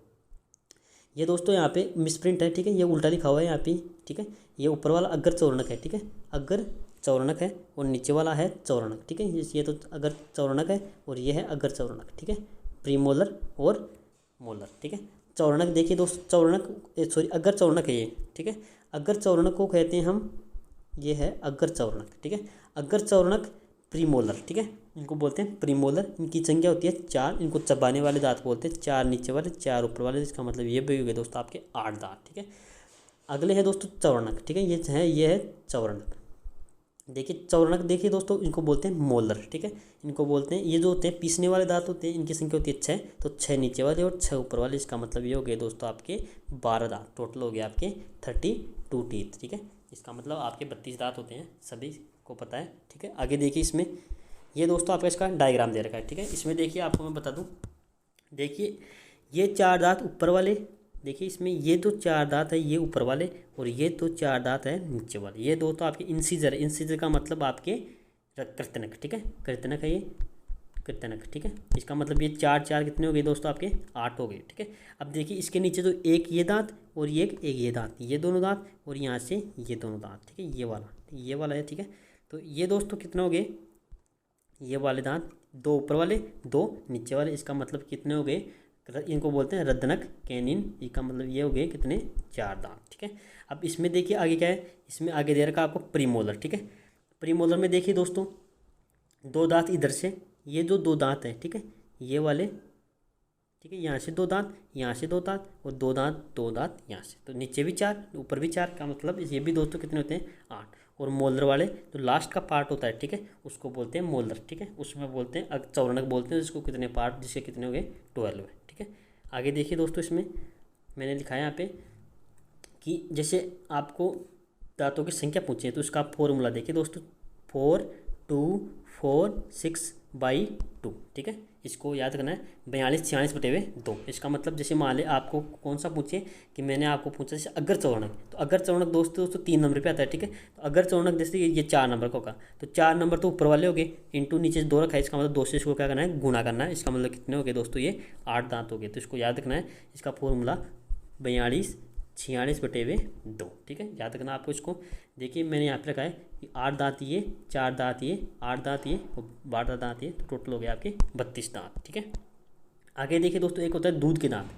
ये दोस्तों यहाँ पे मिसप्रिंट है, ठीक है, ये उल्टा लिखा हुआ है यहाँ पे, ठीक है। ये ऊपर वाला अग्र चौर्णक है, ठीक है, अग्र चौर्णक है, और नीचे वाला है चौर्णक, ठीक है। ये तो अग्र चौर्णक है और ये है अग्र चौर्णक, ठीक है, प्रीमोलर और मोलर, ठीक है। चौर्णक देखिए दोस्तों, चौर्णक सॉरी अग्र चौर्णक है ये, ठीक है। अग्र चौर्णक को कहते हैं हम, ये है अग्र चौर्णक, ठीक है। अग्र चौर्णक प्रीमोलर, ठीक है, इनको बोलते हैं प्रीमोलर। इनकी संख्या होती है 4। इनको चबाने वाले दांत बोलते हैं, 4 नीचे वाले 4 ऊपर वाले, इसका मतलब ये भी हो गए दोस्तों आपके 8 दांत, ठीक है। अगले है दोस्तों चौर्णक, ठीक है, ये है चौर्णक। देखिए चौर्णक देखिए दोस्तों, इनको बोलते हैं मोलर, ठीक है। इनको बोलते हैं, ये जो होते हैं पीसने वाले दांत होते हैं, इनकी संख्या होती है 6। तो 6 नीचे वाले और 6 ऊपर वाले, इसका मतलब ये हो गए दोस्तों आपके 12 दांत। टोटल हो गया आपके 32 टीथ, ठीक है। इसका मतलब आपके 32 दांत होते हैं, सभी को पता है, ठीक है। आगे देखिए इसमें, ये दोस्तों आपका इसका डायग्राम दे रखा है, ठीक है। इसमें देखिए आपको मैं बता दूँ, देखिए ये 4 दांत ऊपर वाले, देखिए इसमें ये तो 4 दांत है ये ऊपर वाले, और ये तो 4 दांत है नीचे वाले। ये दो तो आपके इंसीजर है, इंसीजर का मतलब आपके कृतनक, ठीक है, कृतनक है ये कृतनक, ठीक है। इसका मतलब ये 4 4 कितने हो गए दोस्तों आपके 8 हो गए, ठीक है। अब देखिए इसके नीचे तो एक ये दांत और एक ये दांत, ये दोनों दांत, और यहाँ से ये दोनों दांत, ठीक है, ये वाला है, ठीक है। तो ये दोस्तों कितने हो गए, ये वाले दांत 2 ऊपर वाले 2 नीचे वाले, इसका मतलब कितने हो गए, इनको बोलते हैं रदनक कैनिन। इसका मतलब ये हो गए कितने 4 दांत, ठीक है। अब इसमें देखिए आगे क्या है, इसमें आगे दे रखा आपको प्रीमोलर, ठीक है। प्रीमोलर में देखिए दोस्तों 2 दांत इधर से, ये जो 2 दांत है, ठीक है, ये वाले, ठीक है, यहाँ से 2 दांत, यहाँ से 2 दांत, और 2 दांत यहाँ से, तो नीचे भी 4 ऊपर भी 4 का मतलब ये भी दोस्तों कितने होते हैं 8। और मोलर वाले जो लास्ट का पार्ट होता है, ठीक है, उसको बोलते हैं मोलर, ठीक है, उसमें बोलते हैं चौर्णक बोलते हैं, जिसको कितने पार्ट, जिसके कितने हो गए 12 है, ठीक है। आगे देखिए दोस्तों, इसमें मैंने लिखा है यहाँ पे कि जैसे आपको दांतों की संख्या पूछी है तो इसका फॉर्मूला देखिए दोस्तों, 4 2 4 6/2, ठीक है। इसको याद करना है 42/46/2। इसका मतलब जैसे मान ले आपको कौन सा पूछे, कि मैंने आपको पूछा जैसे अगर चौर्णक, तो अगर चौर्णक दोस्तों 3 नंबर पे आता है, ठीक है। तो अगर चौर्णक जैसे ये 4 नंबर का होगा, तो 4 नंबर तो ऊपर वाले हो गए, इंटू नीचे 2 रखा है, इसका मतलब 2 से इसको क्या करना है गुणा करना है। इसका मतलब कितने हो गए दोस्तों, ये 8 दांत हो गए। तो इसको याद रखना है, इसका फॉर्मूला 42/46/2, ठीक है, याद रखना आपको इसको। देखिए मैंने यहाँ पे रखा है कि 8 दांत ये, 4 दांत ये, 8 दांत ये और 12 दांत ये, तो टोटल हो गया आपके 32 दांत, ठीक है। आगे देखिए दोस्तों, एक होता है दूध के दांत,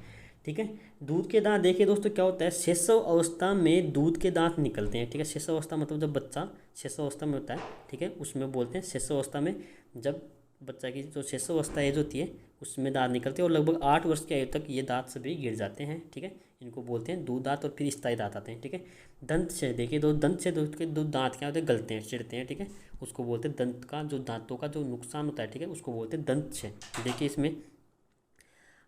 ठीक है। दूध के दांत देखिए दोस्तों क्या होता है, शिशु अवस्था में दूध के दांत निकलते हैं, ठीक है। शिशु अवस्था मतलब जब बच्चा शिशु अवस्था में होता है, ठीक है, उसमें बोलते हैं शिशु अवस्था में, जब बच्चा की जो शिशु अवस्था एज होती है उसमें दांत निकलते हैं, और लगभग 8 वर्ष की आयु तक ये दांत सभी गिर जाते हैं, ठीक है। इनको बोलते हैं दूध दांत, और फिर स्थायी दांत आते हैं, ठीक है। दंत से देखिए दंत से दूध के दांत क्या होते हैं, गलते हैं, चिढ़ते हैं, ठीक है, उसको बोलते हैं दंत का जो दांतों का जो नुकसान होता है, ठीक है, उसको बोलते हैं दंत से। देखिए इसमें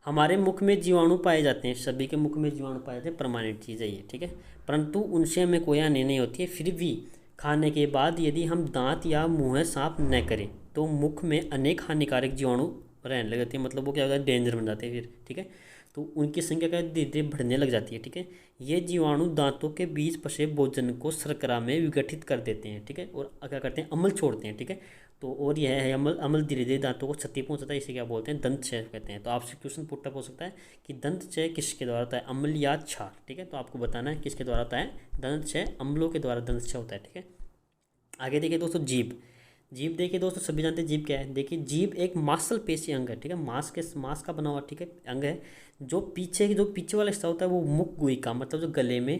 हमारे मुख में जीवाणु पाए जाते हैं, सभी के मुख में जीवाणु पाए जाते हैं, परमानेंट चीज़ है ये, ठीक है, परंतु उनसे हमें कोई हानि नहीं होती है। फिर भी खाने के बाद यदि हम दांत या मुँह साफ न करें तो मुख में अनेक हानिकारक जीवाणु रहने लग जाते हैं, मतलब वो क्या होता है डेंजर बन जाते हैं फिर, ठीक है। तो उनकी संख्या क्या धीरे धीरे बढ़ने लग जाती है, ठीक है। ये जीवाणु दांतों के बीच फंसे भोजन को शर्करा में विघटित कर देते हैं, ठीक है, और क्या करते हैं अम्ल छोड़ते हैं, ठीक है। तो और यह है अम्ल धीरे धीरे दांतों को क्षति पहुंचाता है, इसे क्या बोलते हैं दंत क्षय कहते हैं। तो आपसे क्वेश्चन पुटअप हो सकता है कि दंत क्षय किसके द्वारा होता है, अम्ल या क्षार, ठीक है। तो आपको बताना है किसके द्वारा होता है दंत क्षय, अम्लों के द्वारा दंत क्षय होता है, ठीक है। आगे देखिए दोस्तों जीभ। जीभ देखिए दोस्तों, सभी जानते हैं जीभ क्या है। देखिए जीभ एक मांसपेशी अंग है, ठीक है, मांस का बना हुआ, ठीक है, अंग है। जो पीछे वाला हिस्सा होता है वो मुख गुहिका, मतलब जो गले में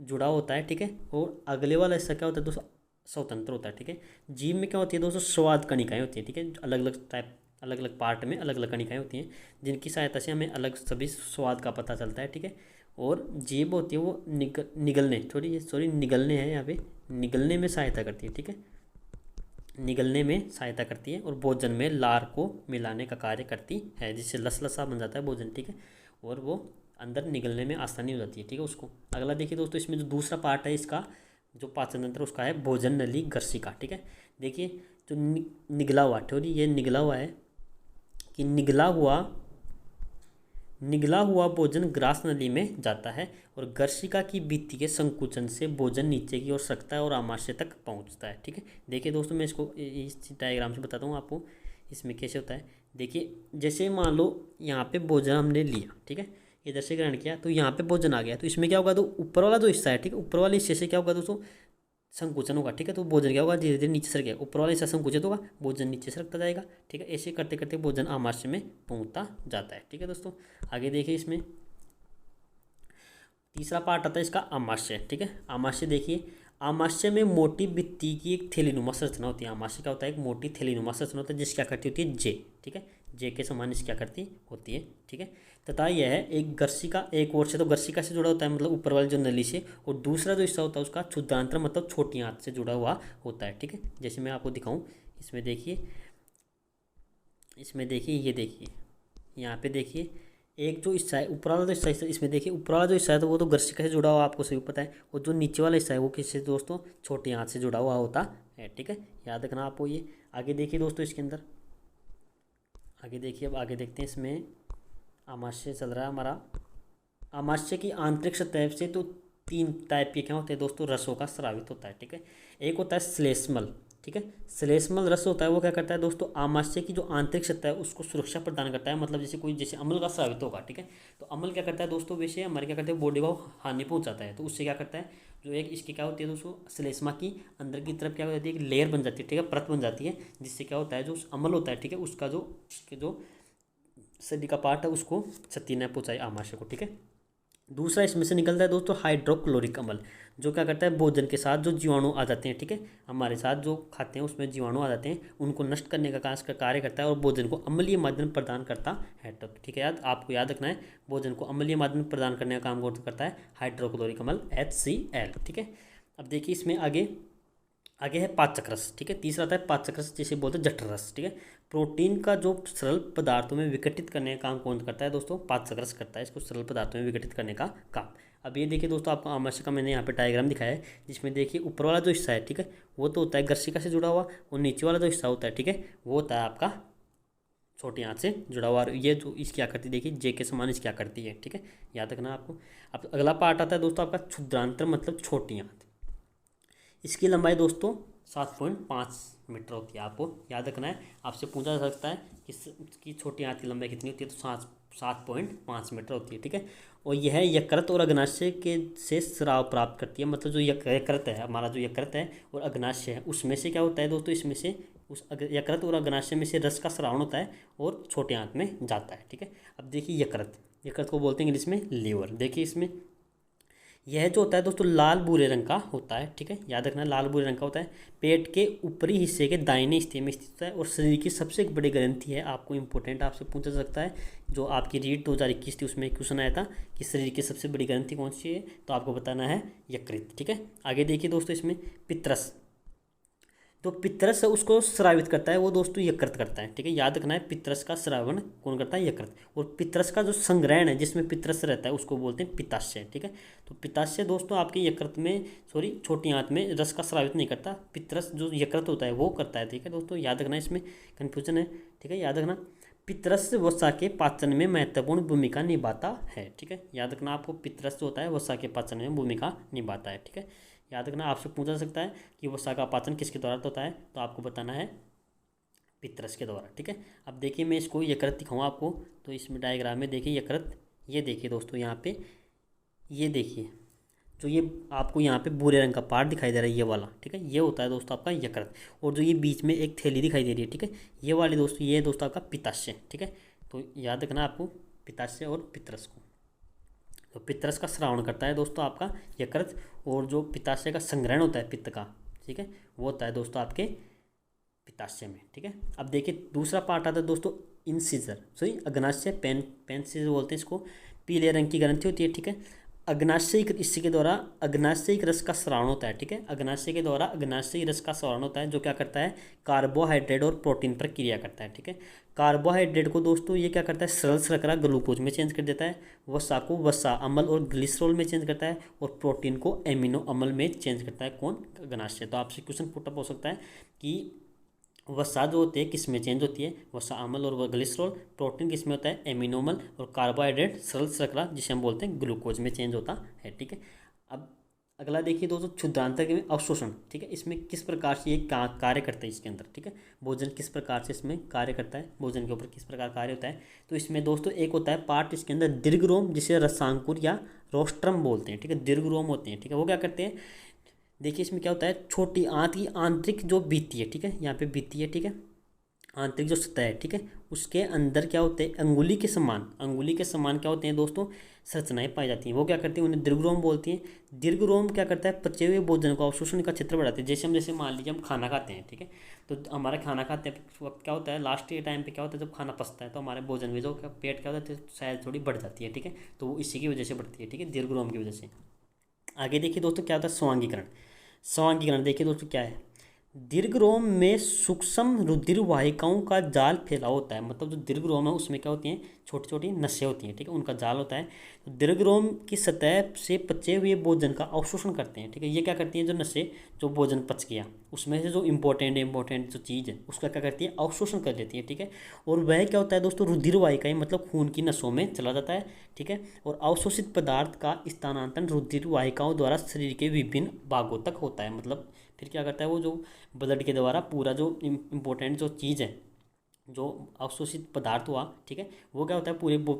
जुड़ा होता है, ठीक है। और अगले वाला हिस्सा क्या होता है दोस्तों, स्वतंत्र होता है, ठीक है। जीभ में क्या होती है दोस्तों, स्वाद कणिकाएं होती है, ठीक है। अलग अलग टाइप, अलग अलग पार्ट में अलग अलग कणिकाएं होती हैं, जिनकी सहायता से हमें अलग सभी स्वाद का पता चलता है, ठीक है। और जीभ होती है वो निगलने, सॉरी निगलने है यहाँ पे, निगलने में सहायता करती है, ठीक है, निगलने में सहायता करती है। और भोजन में लार को मिलाने का कार्य करती है, जिससे लसलसा बन जाता है भोजन, ठीक है। और वो अंदर निगलने में आसानी हो जाती है, ठीक है उसको। अगला देखिए दोस्तों, इसमें जो दूसरा पार्ट है इसका, जो पाचन तंत्र उसका है भोजन नली गर्सिका, ठीक है। देखिए जो निगला हुआ, ठीक, ये निगला हुआ है कि निगला हुआ भोजन ग्रास नली में जाता है और गर्शिका की भित्ति के संकुचन से भोजन नीचे की ओर सरकता है और आमाशय तक पहुंचता है, ठीक है। देखिए दोस्तों, मैं इसको इस डायग्राम से बताता हूँ आपको इसमें कैसे होता है। देखिए जैसे मान लो यहाँ पे भोजन हमने लिया, ठीक है, इधर से ग्रहण किया तो यहाँ पे भोजन आ गया, तो इसमें क्या होगा, तो ऊपर वाला जो हिस्सा है, ठीक है, ऊपर वाले हिस्से से क्या होगा दोस्तों, संकुचन होगा, ठीक है। तो भोजन क्या होगा, धीरे धीरे नीचे सरकेगा, ऊपर वाला हिस्सा संकुचित होगा, भोजन नीचे सरकता जाएगा, ठीक है। ऐसे करते करते भोजन आमाशय में पहुंचता जाता है, ठीक है दोस्तों। आगे देखिए, इसमें तीसरा पार्ट आता है इसका आमाशय, ठीक है। आमाशय देखिए, आमाशय में मोटी भित्ति की एक थैलीनुमा संरचना होती है। आमाशय क्या होता है, एक मोटी थैलीनुमा संरचना होता है, जिस क्या करती होती है जे, ठीक है, जे के समान इस क्या करती होती है, ठीक है। तथा यह है एक गर्शिका, एक ओर से तो गर्शिका से जुड़ा होता है, मतलब ऊपर वाली जो नली से, और दूसरा जो हिस्सा होता है उसका क्षुद्रांतर मतलब छोटी आंत से जुड़ा हुआ होता है, ठीक है। जैसे मैं आपको दिखाऊं, इसमें देखिए, ये देखिए, यहाँ पे देखिए, एक जो हिस्सा है ऊपर वाला जो हिस्सा, इसमें देखिए ऊपर वाला जो हिस्सा है तो वो तो गर्शिका से जुड़ा हुआ आपको सभी पता है, और जो नीचे वाला हिस्सा है वो किससे दोस्तों, छोटी आंत से जुड़ा हुआ होता है, ठीक है। याद रखना आपको ये। आगे देखिए दोस्तों, इसके अंदर आगे देखिए, अब आगे देखते हैं इसमें। आमाशय चल रहा है हमारा। आमाशय की आंतरिक सतह से तो तीन टाइप के क्या होते हैं दोस्तों, रसों का स्रावित होता है, ठीक है। एक होता है श्लेष्मल, ठीक है। श्लेष्मल रस होता है वो क्या करता है दोस्तों, आमाशय की जो आंतरिक सतह है उसको सुरक्षा प्रदान करता है, मतलब जैसे अम्ल का स्रावित होगा, ठीक है। तो अम्ल क्या करता है दोस्तों, वैसे हमारे क्या करते हैं बॉडी को हानि पहुंचाता है, तो उससे क्या करता है, जो एक इसकी क्या होती है दोस्तों, श्लेष्मा की अंदर की तरफ क्या हो जाती है, एक लेयर बन जाती है, ठीक है, परत बन जाती है, जिससे क्या होता है, जो अम्ल होता है, ठीक है, उसका जो शरीर का पार्ट है उसको क्षति न पहुंचाए आमाशय को, ठीक है। दूसरा इसमें से निकलता है दोस्तों हाइड्रोक्लोरिक अम्ल, जो क्या करता है भोजन के साथ जो जीवाणु आ जाते हैं, ठीक है, हमारे साथ जो खाते हैं उसमें जीवाणु आ जाते हैं, उनको नष्ट करने का कार्य करता है और भोजन को अम्लीय माध्यम प्रदान करता है, तो ठीक है, आपको याद रखना है, भोजन को अम्लीय माध्यम प्रदान करने का काम कौन करता है, हाइड्रोक्लोरिक अम्ल HCl, ठीक है। अब देखिए इसमें आगे है पाचक रस, ठीक है। तीसरा आता है पाचक रस, जिसे बोलते हैं जठर रस, ठीक है। प्रोटीन का जो सरल पदार्थों में विघटित करने का काम कौन करता है दोस्तों, पाचक रस करता है इसको सरल पदार्थों में विघटित करने का काम। अब ये देखिए दोस्तों, आपको आमाशय का मैंने यहाँ पे डायग्राम दिखाया है, जिसमें देखिए ऊपर वाला जो हिस्सा है, ठीक है, वो तो होता है गर्शिका से जुड़ा हुआ, और नीचे वाला जो हिस्सा होता है, ठीक है, वो होता है आपका छोटी आंत से जुड़ा हुआ। ये जो इस क्या करती है, देखिए जे के समान इस क्या करती है, ठीक है, याद रखना आपको। अब अगला पार्ट आता है दोस्तों आपका क्षुद्रांतर मतलब छोटी आंत। इसकी लंबाई दोस्तों 7.5 मीटर होती है, आपको याद रखना है। आपसे पूछा जा सकता है कि इसकी छोटी आंत की लंबाई कितनी होती है, तो 7.5 मीटर होती है, ठीक है। और यह यकृत और अग्नाशय के से स्राव प्राप्त करती है, मतलब जो यकृत है हमारा, जो यकृत है और अग्नाशय है, उसमें से क्या होता है दोस्तों, इसमें से उस यकृत और अग्नाशय में से रस का स्रावण होता है और छोटे आंत में जाता है, ठीक है। अब देखिए यकृत को बोलते हैं इंग्लिश में लीवर। देखिए इसमें यह जो होता है दोस्तों लाल भूरे रंग का होता है, ठीक है, याद रखना लाल भूरे रंग का होता है, पेट के ऊपरी हिस्से के दाहिने हिस्से में स्थित होता है और शरीर की सबसे एक बड़ी ग्रंथि है। आपको इंपॉर्टेंट आपसे पूछा जा सकता है, जो आपकी रीट 2021 थी उसमें क्वेश्चन आया था कि शरीर की सबसे बड़ी ग्रंथि कौन सी है, तो आपको बताना है यकृत, ठीक है। आगे देखिए दोस्तों, इसमें पित्रस, तो पित्रस उसको स्रावित करता है वो दोस्तों यकृत करता है, ठीक है, याद रखना है, पित्रस का श्रावण कौन करता है, यकृत। और पित्रस का जो संग्रहण है जिसमें पित्रस रहता है उसको बोलते हैं पित्ताशय, ठीक है। तो पित्ताशय दोस्तों आपके यकृत में, सॉरी छोटी आंत में रस का स्रावित नहीं करता, पित्रस जो यकृत होता है वो करता है, ठीक है दोस्तों, याद रखना, इसमें कन्फ्यूजन है, ठीक है, याद रखना। पित्रस वसा के पाचन में महत्वपूर्ण भूमिका निभाता है, ठीक है, याद रखना आपको, पित्रस जो होता है वसा के पाचन में भूमिका निभाता है, ठीक है। याद रखना, आपसे पूछा जा सकता है कि वसा का पाचन किसके द्वारा होता है, तो आपको बताना है पित्रस के द्वारा, ठीक है। अब देखिए मैं इसको यकृत दिखाऊँ आपको, तो इसमें डायग्राम में देखिए यकृत, ये देखिए दोस्तों यहाँ पे, ये देखिए जो ये आपको यहाँ पे भूरे रंग का पार्ट दिखाई दे रहा है ये वाला, ठीक है, ये होता है दोस्तों आपका यकृत। और जो ये बीच में एक थैली दिखाई दे रही है, ठीक है, ये वाली दोस्तों, ये दोस्तों आपका पित्ताशय, ठीक है। तो याद रखना आपको पित्ताशय और पितरस को। तो पितरस का श्रावण करता है दोस्तों आपका यकृत, और जो पित्ताशय का संग्रहण होता है पित्त का, ठीक है, वो होता है दोस्तों आपके पित्ताशय में, ठीक है। अब देखिए दूसरा पार्ट आता है दोस्तों इंसिजर, सॉरी अग्नाशय, पेन सीजर बोलते हैं इसको। पीले रंग की ग्रंथि होती है, ठीक है। अग्नाशयिक, इसी के द्वारा अग्नाशयिक रस का स्रावण होता है, ठीक है। अग्नाशय के द्वारा अग्नाशयिक रस का स्रावण होता है, जो क्या करता है, कार्बोहाइड्रेट और प्रोटीन पर क्रिया करता है, ठीक है। कार्बोहाइड्रेट को दोस्तों ये क्या करता है, सरल शर्करा ग्लूकोज में चेंज कर देता है। वसा को वसा अम्ल और ग्लिसरॉल में चेंज करता है, और प्रोटीन को एमिनो अम्ल में चेंज करता है। कौन, अग्नाशय। तो आपसे क्वेश्चन पुटअप हो सकता है कि वसा जो होती है किस में चेंज होती है, वसा अम्ल और ग्लिसरॉल। प्रोटीन किस में होता है, एमिनोमल। और कार्बोहाइड्रेट सरल शर्करा जिसे हम बोलते हैं ग्लूकोज में चेंज होता है, ठीक है। अब अगला देखिए दोस्तों क्षुद्रांतक में अवशोषण, ठीक है। इसमें किस प्रकार से ये कार्य करता है इसके अंदर, ठीक है। भोजन किस प्रकार से इसमें कार्य करता है, भोजन के ऊपर किस प्रकार कार्य होता है। तो इसमें दोस्तों एक होता है पार्ट इसके अंदर दीर्घरोम, जिसे रसांकुर या रोस्ट्रम बोलते हैं, ठीक है। दीर्घरोम होते हैं, ठीक है। वो क्या करते हैं, देखिए इसमें क्या होता है, छोटी आंत की आंतरिक जो भित्ति है, ठीक है, यहाँ पे भित्ति है, ठीक है, आंतरिक जो सतह है, ठीक है, उसके अंदर क्या होते हैं, अंगुली के समान, अंगुली के समान क्या होते हैं दोस्तों, संरचनाएं पाई जाती हैं। वो क्या करती हैं, उन्हें दीर्घरोम बोलती हैं। दीर्घरोम क्या करता है, पचे हुए भोजन को अवशोषण का क्षेत्र बढ़ाते हैं। जैसे मान लीजिए हम खाना खाते हैं, ठीक है, तो हमारा खाना खाते हैं उस वक्त क्या होता है, लास्ट के टाइम पे क्या होता है, जब खाना पचता है तो हमारे भोजन में जो पेट क्या होता है, साइज थोड़ी बढ़ जाती है, ठीक है। तो वो इसी की वजह से बढ़ती है, ठीक है, दीर्घरोम की वजह से। आगे देखिए दोस्तों क्या होता है, स्वांगीकरण। स्वांगीकरण देखिए दोस्तों क्या है, दीर्घरोम में सूक्ष्म रुधिर वाहिकाओं का जाल फैला होता है। मतलब जो दीर्घरोम है उसमें क्या होती हैं, छोटी छोटी नसें होती हैं, ठीक है, उनका जाल होता है। तो दीर्घरोम की सतह से पचे हुए भोजन का अवशोषण करते हैं, ठीक है। ये क्या करती हैं, जो नसें, जो भोजन पच गया उसमें से जो इंपॉर्टेंट जो चीज़ है उसका क्या करती है, अवशोषण कर लेती है, ठीक है। और वह क्या होता है दोस्तों, रुधिर वाहिकाएं, मतलब खून की नसों में चला जाता है, ठीक है। और अवशोषित पदार्थ का स्थानांतरण रुधिर वाहिकाओं द्वारा शरीर के विभिन्न भागों तक होता है। मतलब फिर क्या करता है, वो जो ब्लड के द्वारा पूरा जो इम्पोर्टेंट जो चीज़ है, जो अवशोषित पदार्थ हुआ, ठीक है, वो क्या होता है,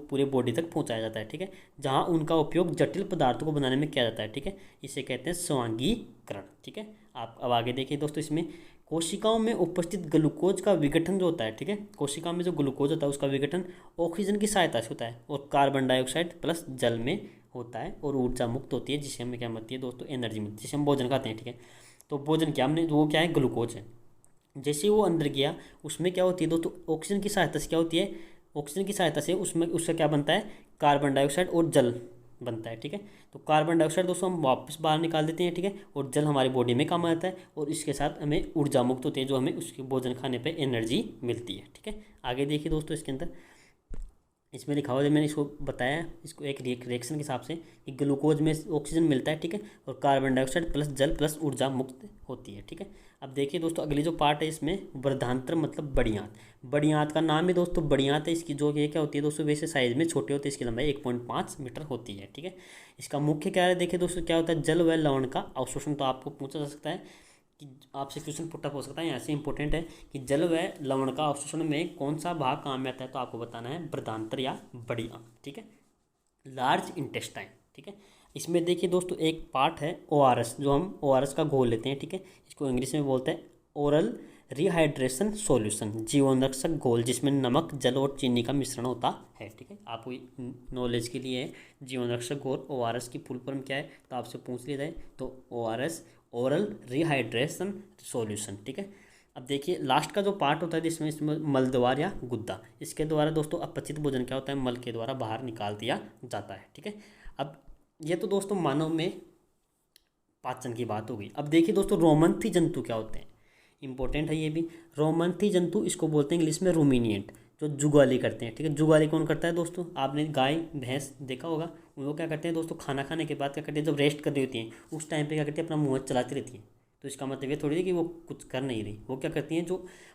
पूरे बॉडी तक पहुंचाया जाता है, ठीक है, जहां उनका उपयोग जटिल पदार्थों को बनाने में किया जाता है, ठीक है। इसे कहते हैं स्वांगीकरण, ठीक है। आप अब आगे देखिए दोस्तों, इसमें कोशिकाओं में उपस्थित ग्लूकोज का विघटन जो होता है, ठीक है, कोशिका में जो ग्लूकोज होता है उसका विघटन ऑक्सीजन की सहायता से होता है, और कार्बन डाइऑक्साइड प्लस जल में होता है, और ऊर्जा मुक्त होती है, जिसे हमें क्या मिलती है दोस्तों, एनर्जी मिलती है, जिसे हम भोजन खाते हैं, ठीक है। तो भोजन क्या हमने, वो क्या है, ग्लूकोज है। जैसे वो अंदर गया उसमें क्या होती है दोस्तों, ऑक्सीजन की सहायता से क्या होती है, ऑक्सीजन की सहायता से उसमें उसका क्या बनता है, कार्बन डाइऑक्साइड और जल बनता है, ठीक है। तो कार्बन डाइऑक्साइड दोस्तों हम वापस बाहर निकाल देते हैं, ठीक है, और जल हमारी बॉडी में काम आता है, और इसके साथ हमें ऊर्जा मुक्त होती है, जो हमें उसके भोजन खाने पर एनर्जी मिलती है, ठीक है। आगे देखिए दोस्तों, इसके अंदर इसमें लिखा हुआ है, मैंने इसको बताया, इसको एक रिएक्शन के हिसाब से कि ग्लूकोज में ऑक्सीजन मिलता है, ठीक है, और कार्बन डाइऑक्साइड प्लस जल प्लस ऊर्जा मुक्त होती है, ठीक है। अब देखिए दोस्तों अगली जो पार्ट है इसमें वर्धांतर, मतलब बड़ी आंत। बड़ी आंत का नाम है दोस्तों, बड़ी आंत है इसकी, जो ये क्या होती है दोस्तों, वैसे साइज में छोटे होते हैं, इसकी लंबाई 1.5 मीटर होती है, ठीक है। इसका मुख्य कार्य देखिए दोस्तों क्या होता है, जल व लवण का अवशोषण। तो आपको पूछा जा सकता है कि आपसे क्वेश्चन पुटअप हो सकता है, यहाँ से इंपॉर्टेंट है कि जल व लवण का अवशोषण में कौन सा भाग काम में आता है, तो आपको बताना है वर्धांतर या बड़ी आंत, ठीक है, लार्ज इंटेस्टाइन, ठीक है। इसमें देखिए दोस्तों एक पार्ट है ORS, जो हम ORS का घोल लेते हैं, ठीक है, इसको इंग्लिश में बोलते हैं ओरल रिहाइड्रेशन सॉल्यूशन, जीवन रक्षक घोल, जिसमें नमक, जल और चीनी का मिश्रण होता है, ठीक है। आपको नॉलेज के लिए जीवन रक्षक घोल ORS की फुल फॉर्म क्या है, तो आपसे पूछ लिया जाए तो ORS ओरल रिहाइड्रेशन सॉल्यूशन, ठीक है। अब देखिए लास्ट का जो पार्ट होता है इसमें मल द्वार या गुद्दा, इसके द्वारा दोस्तों अपचित भोजन क्या होता है, मल के द्वारा बाहर निकाल दिया जाता है, ठीक है। अब ये तो दोस्तों मानव में पाचन की बात हो गई। अब देखिए दोस्तों रोमंथी जंतु क्या होते हैं, इंपॉर्टेंट है ये भी। रोमंथी जंतु इसको बोलते हैं इंग्लिश में रूमिनिएंट, जो जुगाली करते हैं, ठीक है। जुगाली कौन करता है दोस्तों, आपने गाय भैंस देखा होगा, वो क्या करते हैं दोस्तों, खाना खाने के बाद क्या करते हैं, जब रेस्ट कर रही होती हैं उस टाइम पे क्या करती है, अपना मुँह चलाती रहती है। तो इसका मतलब ये थोड़ी है कि वो कुछ कर नहीं रही, वो क्या करती हैं,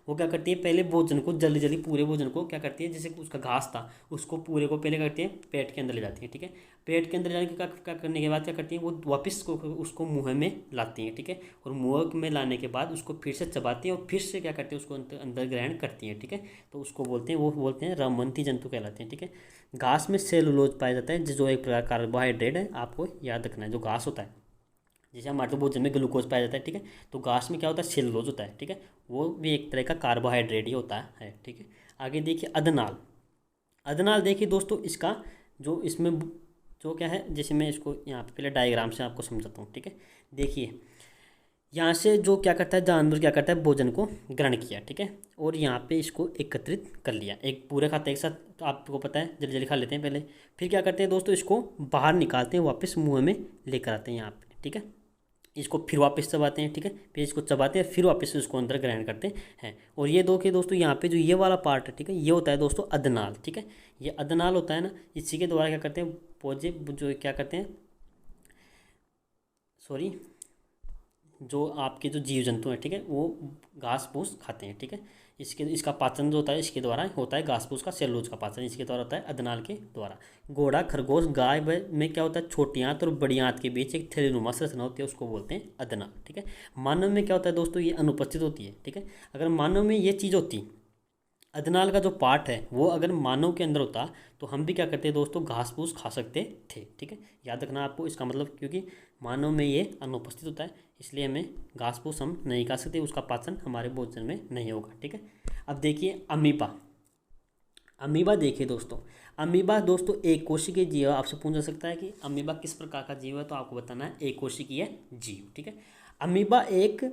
वो क्या करती है, पहले भोजन को जल्दी जल्दी पूरे भोजन को क्या करती है, जैसे उसका घास था उसको पूरे को पहले करती है पेट के अंदर ले जाती है, ठीक है। पेट के अंदर जाने के क्या करने के बाद क्या करती हैं, वो वापस को उसको मुँह में लाती हैं, ठीक है। और मुँह में लाने के बाद उसको फिर से चबाती हैं और फिर से क्या करती हैं, उसको अंदर ग्रहण करती हैं, ठीक है। तो उसको बोलते हैं, वो बोलते हैं रोमंथी जंतु कहलाते हैं, ठीक है। घास में सेलुलोज पाया जाता है, जो एक प्रकार कार्बोहाइड्रेट है, आपको याद रखना है, जो घास होता है जैसे हमारे तो भोजन में ग्लूकोज पाया जाता है, ठीक है, तो घास में क्या होता है, सेलुलोज होता है, ठीक है, वो भी एक तरह का कार्बोहाइड्रेट ही होता है, ठीक है। आगे देखिए अदनाल। अदनाल देखिए दोस्तों, इसका जो इसमें जो क्या है, जैसे मैं इसको यहाँ पे पहले डायग्राम से आपको समझाता हूँ, ठीक है। देखिए यहाँ से जो क्या करता है, जानवर क्या करता है, भोजन को ग्रहण किया, ठीक है, और यहाँ पे इसको एकत्रित कर लिया, एक पूरे खाते एक साथ, तो आपको पता है जल्दी जल्दी खा लेते हैं पहले। फिर क्या करते हैं दोस्तों, इसको बाहर निकालते हैं, वापस मुंह में लेकर आते हैं यहाँ पे, ठीक है। इसको फिर वापस चबाते हैं, ठीक है, फिर इसको चबाते हैं, फिर वापस इसको अंदर ग्रहण करते हैं। और ये दो के दोस्तों यहाँ पे जो ये वाला पार्ट है, ठीक है, ये होता है दोस्तों अदनाल, ठीक है। ये अदनाल होता है ना, इसी के द्वारा क्या करते हैं, पौधे जो क्या करते हैं, सॉरी, जो आपके जो जीव जंतु हैं, ठीक है, वो घास फूस खाते हैं, ठीक है। इसका पाचन जो होता है इसके द्वारा होता है, घास फूस का सेलूलोज का पाचन इसके द्वारा होता है, अदनाल के द्वारा। घोड़ा, खरगोश, गाय में क्या होता है, छोटी आंत और बड़ी आंत के बीच एक थैलीनुमा संरचना होती है, उसको बोलते हैं अदनाल, ठीक है। मानव में क्या होता है दोस्तों, ये अनुपस्थित होती है, ठीक है। अगर मानव में ये चीज़ होती, अदनाल का जो पार्ट है वो अगर मानव के अंदर होता, तो हम भी क्या करते हैं दोस्तों, घास फूस खा सकते थे, ठीक है। याद रखना आपको इसका मतलब, क्योंकि मानव में ये अनुपस्थित होता है, इसलिए हमें घास फूस हम नहीं खा सकते, उसका पाचन हमारे भोजन में नहीं होगा, ठीक है। अब देखिए अमीबा। अमीबा देखिए दोस्तों, अमीबा दोस्तों एक कोशिकीय जीव है। आपसे पूछा जा सकता है कि अमीबा किस प्रकार का जीव है, तो आपको बताना है एक कोशिकीय जीव, ठीक है। अमीबा एक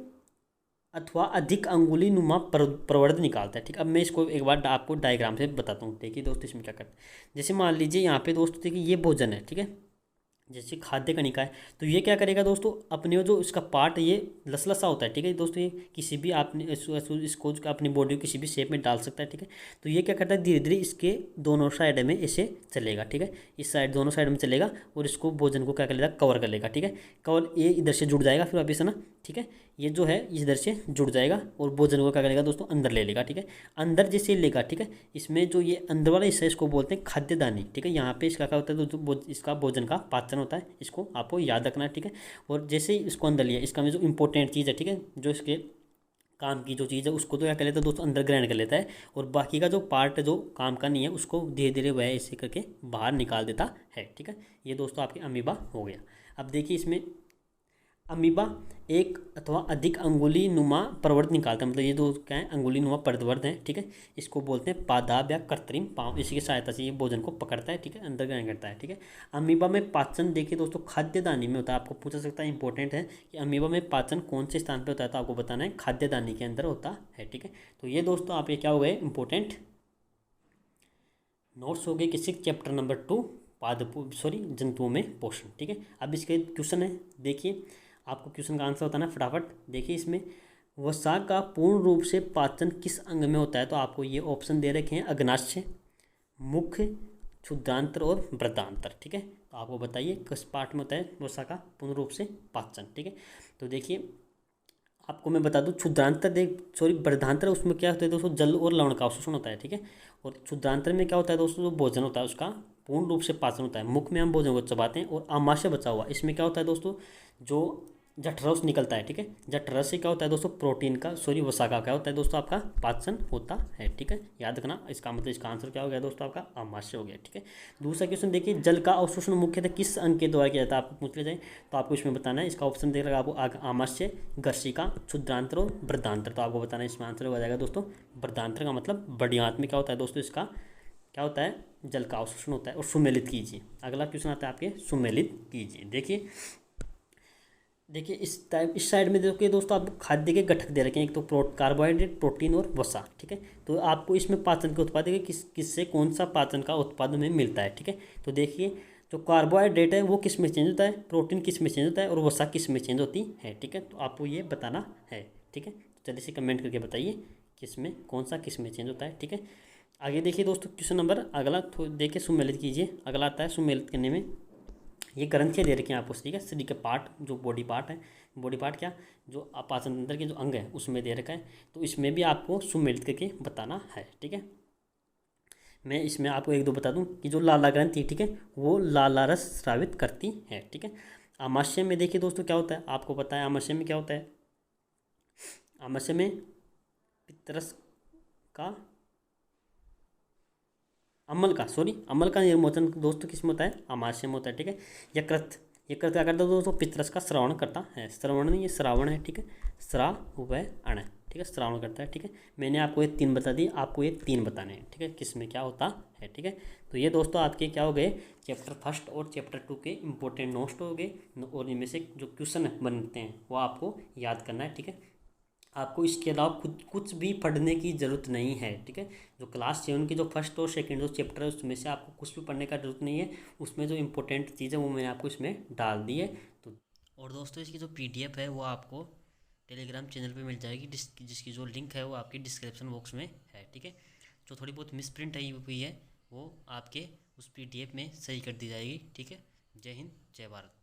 अथवा अधिक अंगुली नुमा प्रवर्ध निकालता है, ठीक। अब मैं इसको एक बार आपको डायग्राम से बताता हूँ। देखिए दोस्तों इसमें क्या करते हैं, जैसे मान लीजिए यहाँ पे दोस्तों देखिए ये भोजन है, ठीक है, जैसे खाद्य कणिका है, तो ये क्या करेगा दोस्तों, अपने जो इसका पार्ट ये लसलसा होता है, ठीक है दोस्तों, ये किसी भी आपने इसको अपनी बॉडी को किसी भी शेप में डाल सकता है, ठीक है। तो ये क्या करता है, धीरे धीरे इसके दोनों साइड में ऐसे चलेगा, ठीक है, इस साइड दोनों साइड में चलेगा और इसको भोजन को क्या कर लेगा, कवर कर लेगा, ठीक है। कवर ये इधर से जुड़ जाएगा फिर वापिस, है ना, ठीक है, ये जो है इधर से जुड़ जाएगा और भोजन को क्या करेगा दोस्तों, अंदर ले लेगा, ठीक है। अंदर जैसे लेगा, ठीक है, इसमें जो ये अंदर वाला हिस्सा इसको बोलते हैं खाद्यदानी, ठीक है। यहाँ पे इसका क्या होता है, तो इसका भोजन का पाचन होता है, इसको आपको याद रखना है, ठीक है। और जैसे ही इसको अंदर लिया, इसका में जो इंपॉर्टेंट चीज़ है, ठीक है, जो इसके काम की जो चीज़ है उसको तो क्या कर लेता है दोस्तों, अंदर ग्रहण कर लेता है, और बाकी का जो पार्ट जो काम का नहीं है उसको धीरे धीरे वह ऐसे करके बाहर निकाल देता है, ठीक है। ये दोस्तों आपके अमीबा हो गया। अब देखिए इसमें अमीबा एक अथवा अधिक अंगुली नुमा प्रवर्त निकालता है, मतलब ये दो क्या है, अंगुली नुमा प्रवर्त है, ठीक है। इसको बोलते हैं पादाब या कृत्रिम पाँव, इसी की सहायता से ये भोजन को पकड़ता है, ठीक है, अंदर ग्रहण करता है, ठीक है। अमीबा में पाचन देखिए दोस्तों खाद्यदानी में होता है, आपको पूछा सकता है, इंपॉर्टेंट है कि अमीबा में पाचन कौन से स्थान पर होता है, तो आपको बताना है खाद्यदानी के अंदर होता है, ठीक है। तो ये दोस्तों आपके क्या हो गए, इंपॉर्टेंट नोट्स हो गए किसी चैप्टर नंबर 2 जंतुओं में पोषण, ठीक है। अब इसके क्वेश्चन है, देखिए आपको क्वेश्चन का आंसर बताना फटाफट। देखिए इसमें वसा का पूर्ण रूप से पाचन किस अंग में होता है, तो आपको ये ऑप्शन दे रखे हैं, अग्नाशय, मुख्य, क्षुद्रांत्र और वृद्धांत्र, ठीक है। तो आपको बताइए किस पार्ट में होता है वसा का पूर्ण रूप से पाचन, ठीक है। तो देखिए आपको मैं बता दूं, वृद्धांत्र, उसमें क्या होता है दोस्तों, जल और लवण का अवशोषण होता है, ठीक है। और क्षुद्रांत्र में क्या होता है दोस्तों, जो भोजन होता है उसका पूर्ण रूप से पाचन होता है, मुख में हम भोजन को चबाते हैं। और आमाशय बचा हुआ, इसमें क्या होता है दोस्तों, जो जठरस निकलता है, ठीक है, जठरस से क्या होता है दोस्तों, प्रोटीन का वसा का क्या होता है दोस्तों, आपका पाचन होता है, ठीक है। याद रखना, इसका मतलब इसका आंसर क्या हो गया दोस्तों, आपका आमाशय हो गया, ठीक है। दूसरा क्वेश्चन देखिए, जल का अवशोषण मुख्यतः किस अंग के द्वारा किया जाता है, आपको पूछ लिया जाए, तो आपको इसमें बताना है, इसका ऑप्शन देख रहा आपको आमाशय, गर्शिका, क्षुद्रांत्र और वृद्धांत्र, तो आपको बताना है इसमें आंसर हो जाएगा दोस्तों वृद्धांत्र का मतलब बड़ी आंत में क्या होता है दोस्तों, इसका क्या होता है, जल का अवशोषण होता है। और सुमेलित कीजिए, अगला क्वेश्चन आता है आपके, सुमेलित कीजिए। देखिए इस साइड में देखिए दोस्तों, आपको खाद्य के घटक दे रखे हैं, एक तो कार्बोहाइड्रेट, प्रोटीन और वसा, ठीक है। तो आपको इसमें पाचन के उत्पाद किससे कौन सा पाचन का उत्पाद में मिलता है, ठीक है। तो देखिए जो कार्बोहाइड्रेट है वो किस में चेंज होता है, प्रोटीन किस में चेंज होता है और वसा किस में चेंज होती है, ठीक है। तो आपको ये बताना है, ठीक है। तो जल्दी से कमेंट करके बताइए किस में कौन सा किस में चेंज होता है, ठीक है। आगे देखिए दोस्तों क्वेश्चन नंबर अगला देखिए, सुमेलित कीजिए। अगला आता है सुमेलित करने में, ये ग्रंथियाँ दे रखी हैं आपको, ठीक है, शरीर के पार्ट, जो बॉडी पार्ट है, बॉडी पार्ट क्या, जो पाचन तंत्र के जो अंग है उसमें दे रखा है, तो इसमें भी आपको सुमेलित करके बताना है, ठीक है। मैं इसमें आपको एक दो बता दूं कि जो लाला ग्रंथि, ठीक है, वो लाला रस स्रावित करती है, ठीक है। आमाशय में देखिए दोस्तों क्या होता है, आपको पता है आमाशय में क्या होता है, आमाशय में पित्तरस का अम्ल का निर्मोचन दोस्तों किस में होता है, आमाशय में होता है, ठीक है। यकृत, ये कर क्या करता है दोस्तों, पितरस का श्रवण करता है। श्रवण नहीं, ये श्रावण है, ठीक है। श्रा व अण, ठीक है, श्रावण करता है, ठीक है। मैंने आपको ये 3 बता दिए, आपको ये 3 बताने हैं, ठीक है, किस में क्या होता है, ठीक है। तो ये दोस्तों आपके क्या हो गए, चैप्टर 1 और चैप्टर 2 के इंपॉर्टेंट नोट्स हो गए, और इनमें से जो क्वेश्चन बनते हैं वो आपको याद करना है, ठीक है। आपको इसके अलावा खुद कुछ भी पढ़ने की ज़रूरत नहीं है, ठीक है। जो क्लास 7 की जो फर्स्ट और सेकंड जो चैप्टर है उसमें से आपको कुछ भी पढ़ने का जरूरत नहीं है। उसमें जो इंपॉर्टेंट चीज़ है वो मैंने आपको इसमें डाल दी है। तो और दोस्तों इसकी जो PDF है वो आपको टेलीग्राम चैनल पे मिल जाएगी, जिसकी जो लिंक है वो आपकी डिस्क्रिप्शन बॉक्स में है, ठीक है। जो थोड़ी बहुत मिसप्रिंट आई हुई है वो आपके उस PDF में सही कर दी जाएगी, ठीक है। जय हिंद, जय भारत।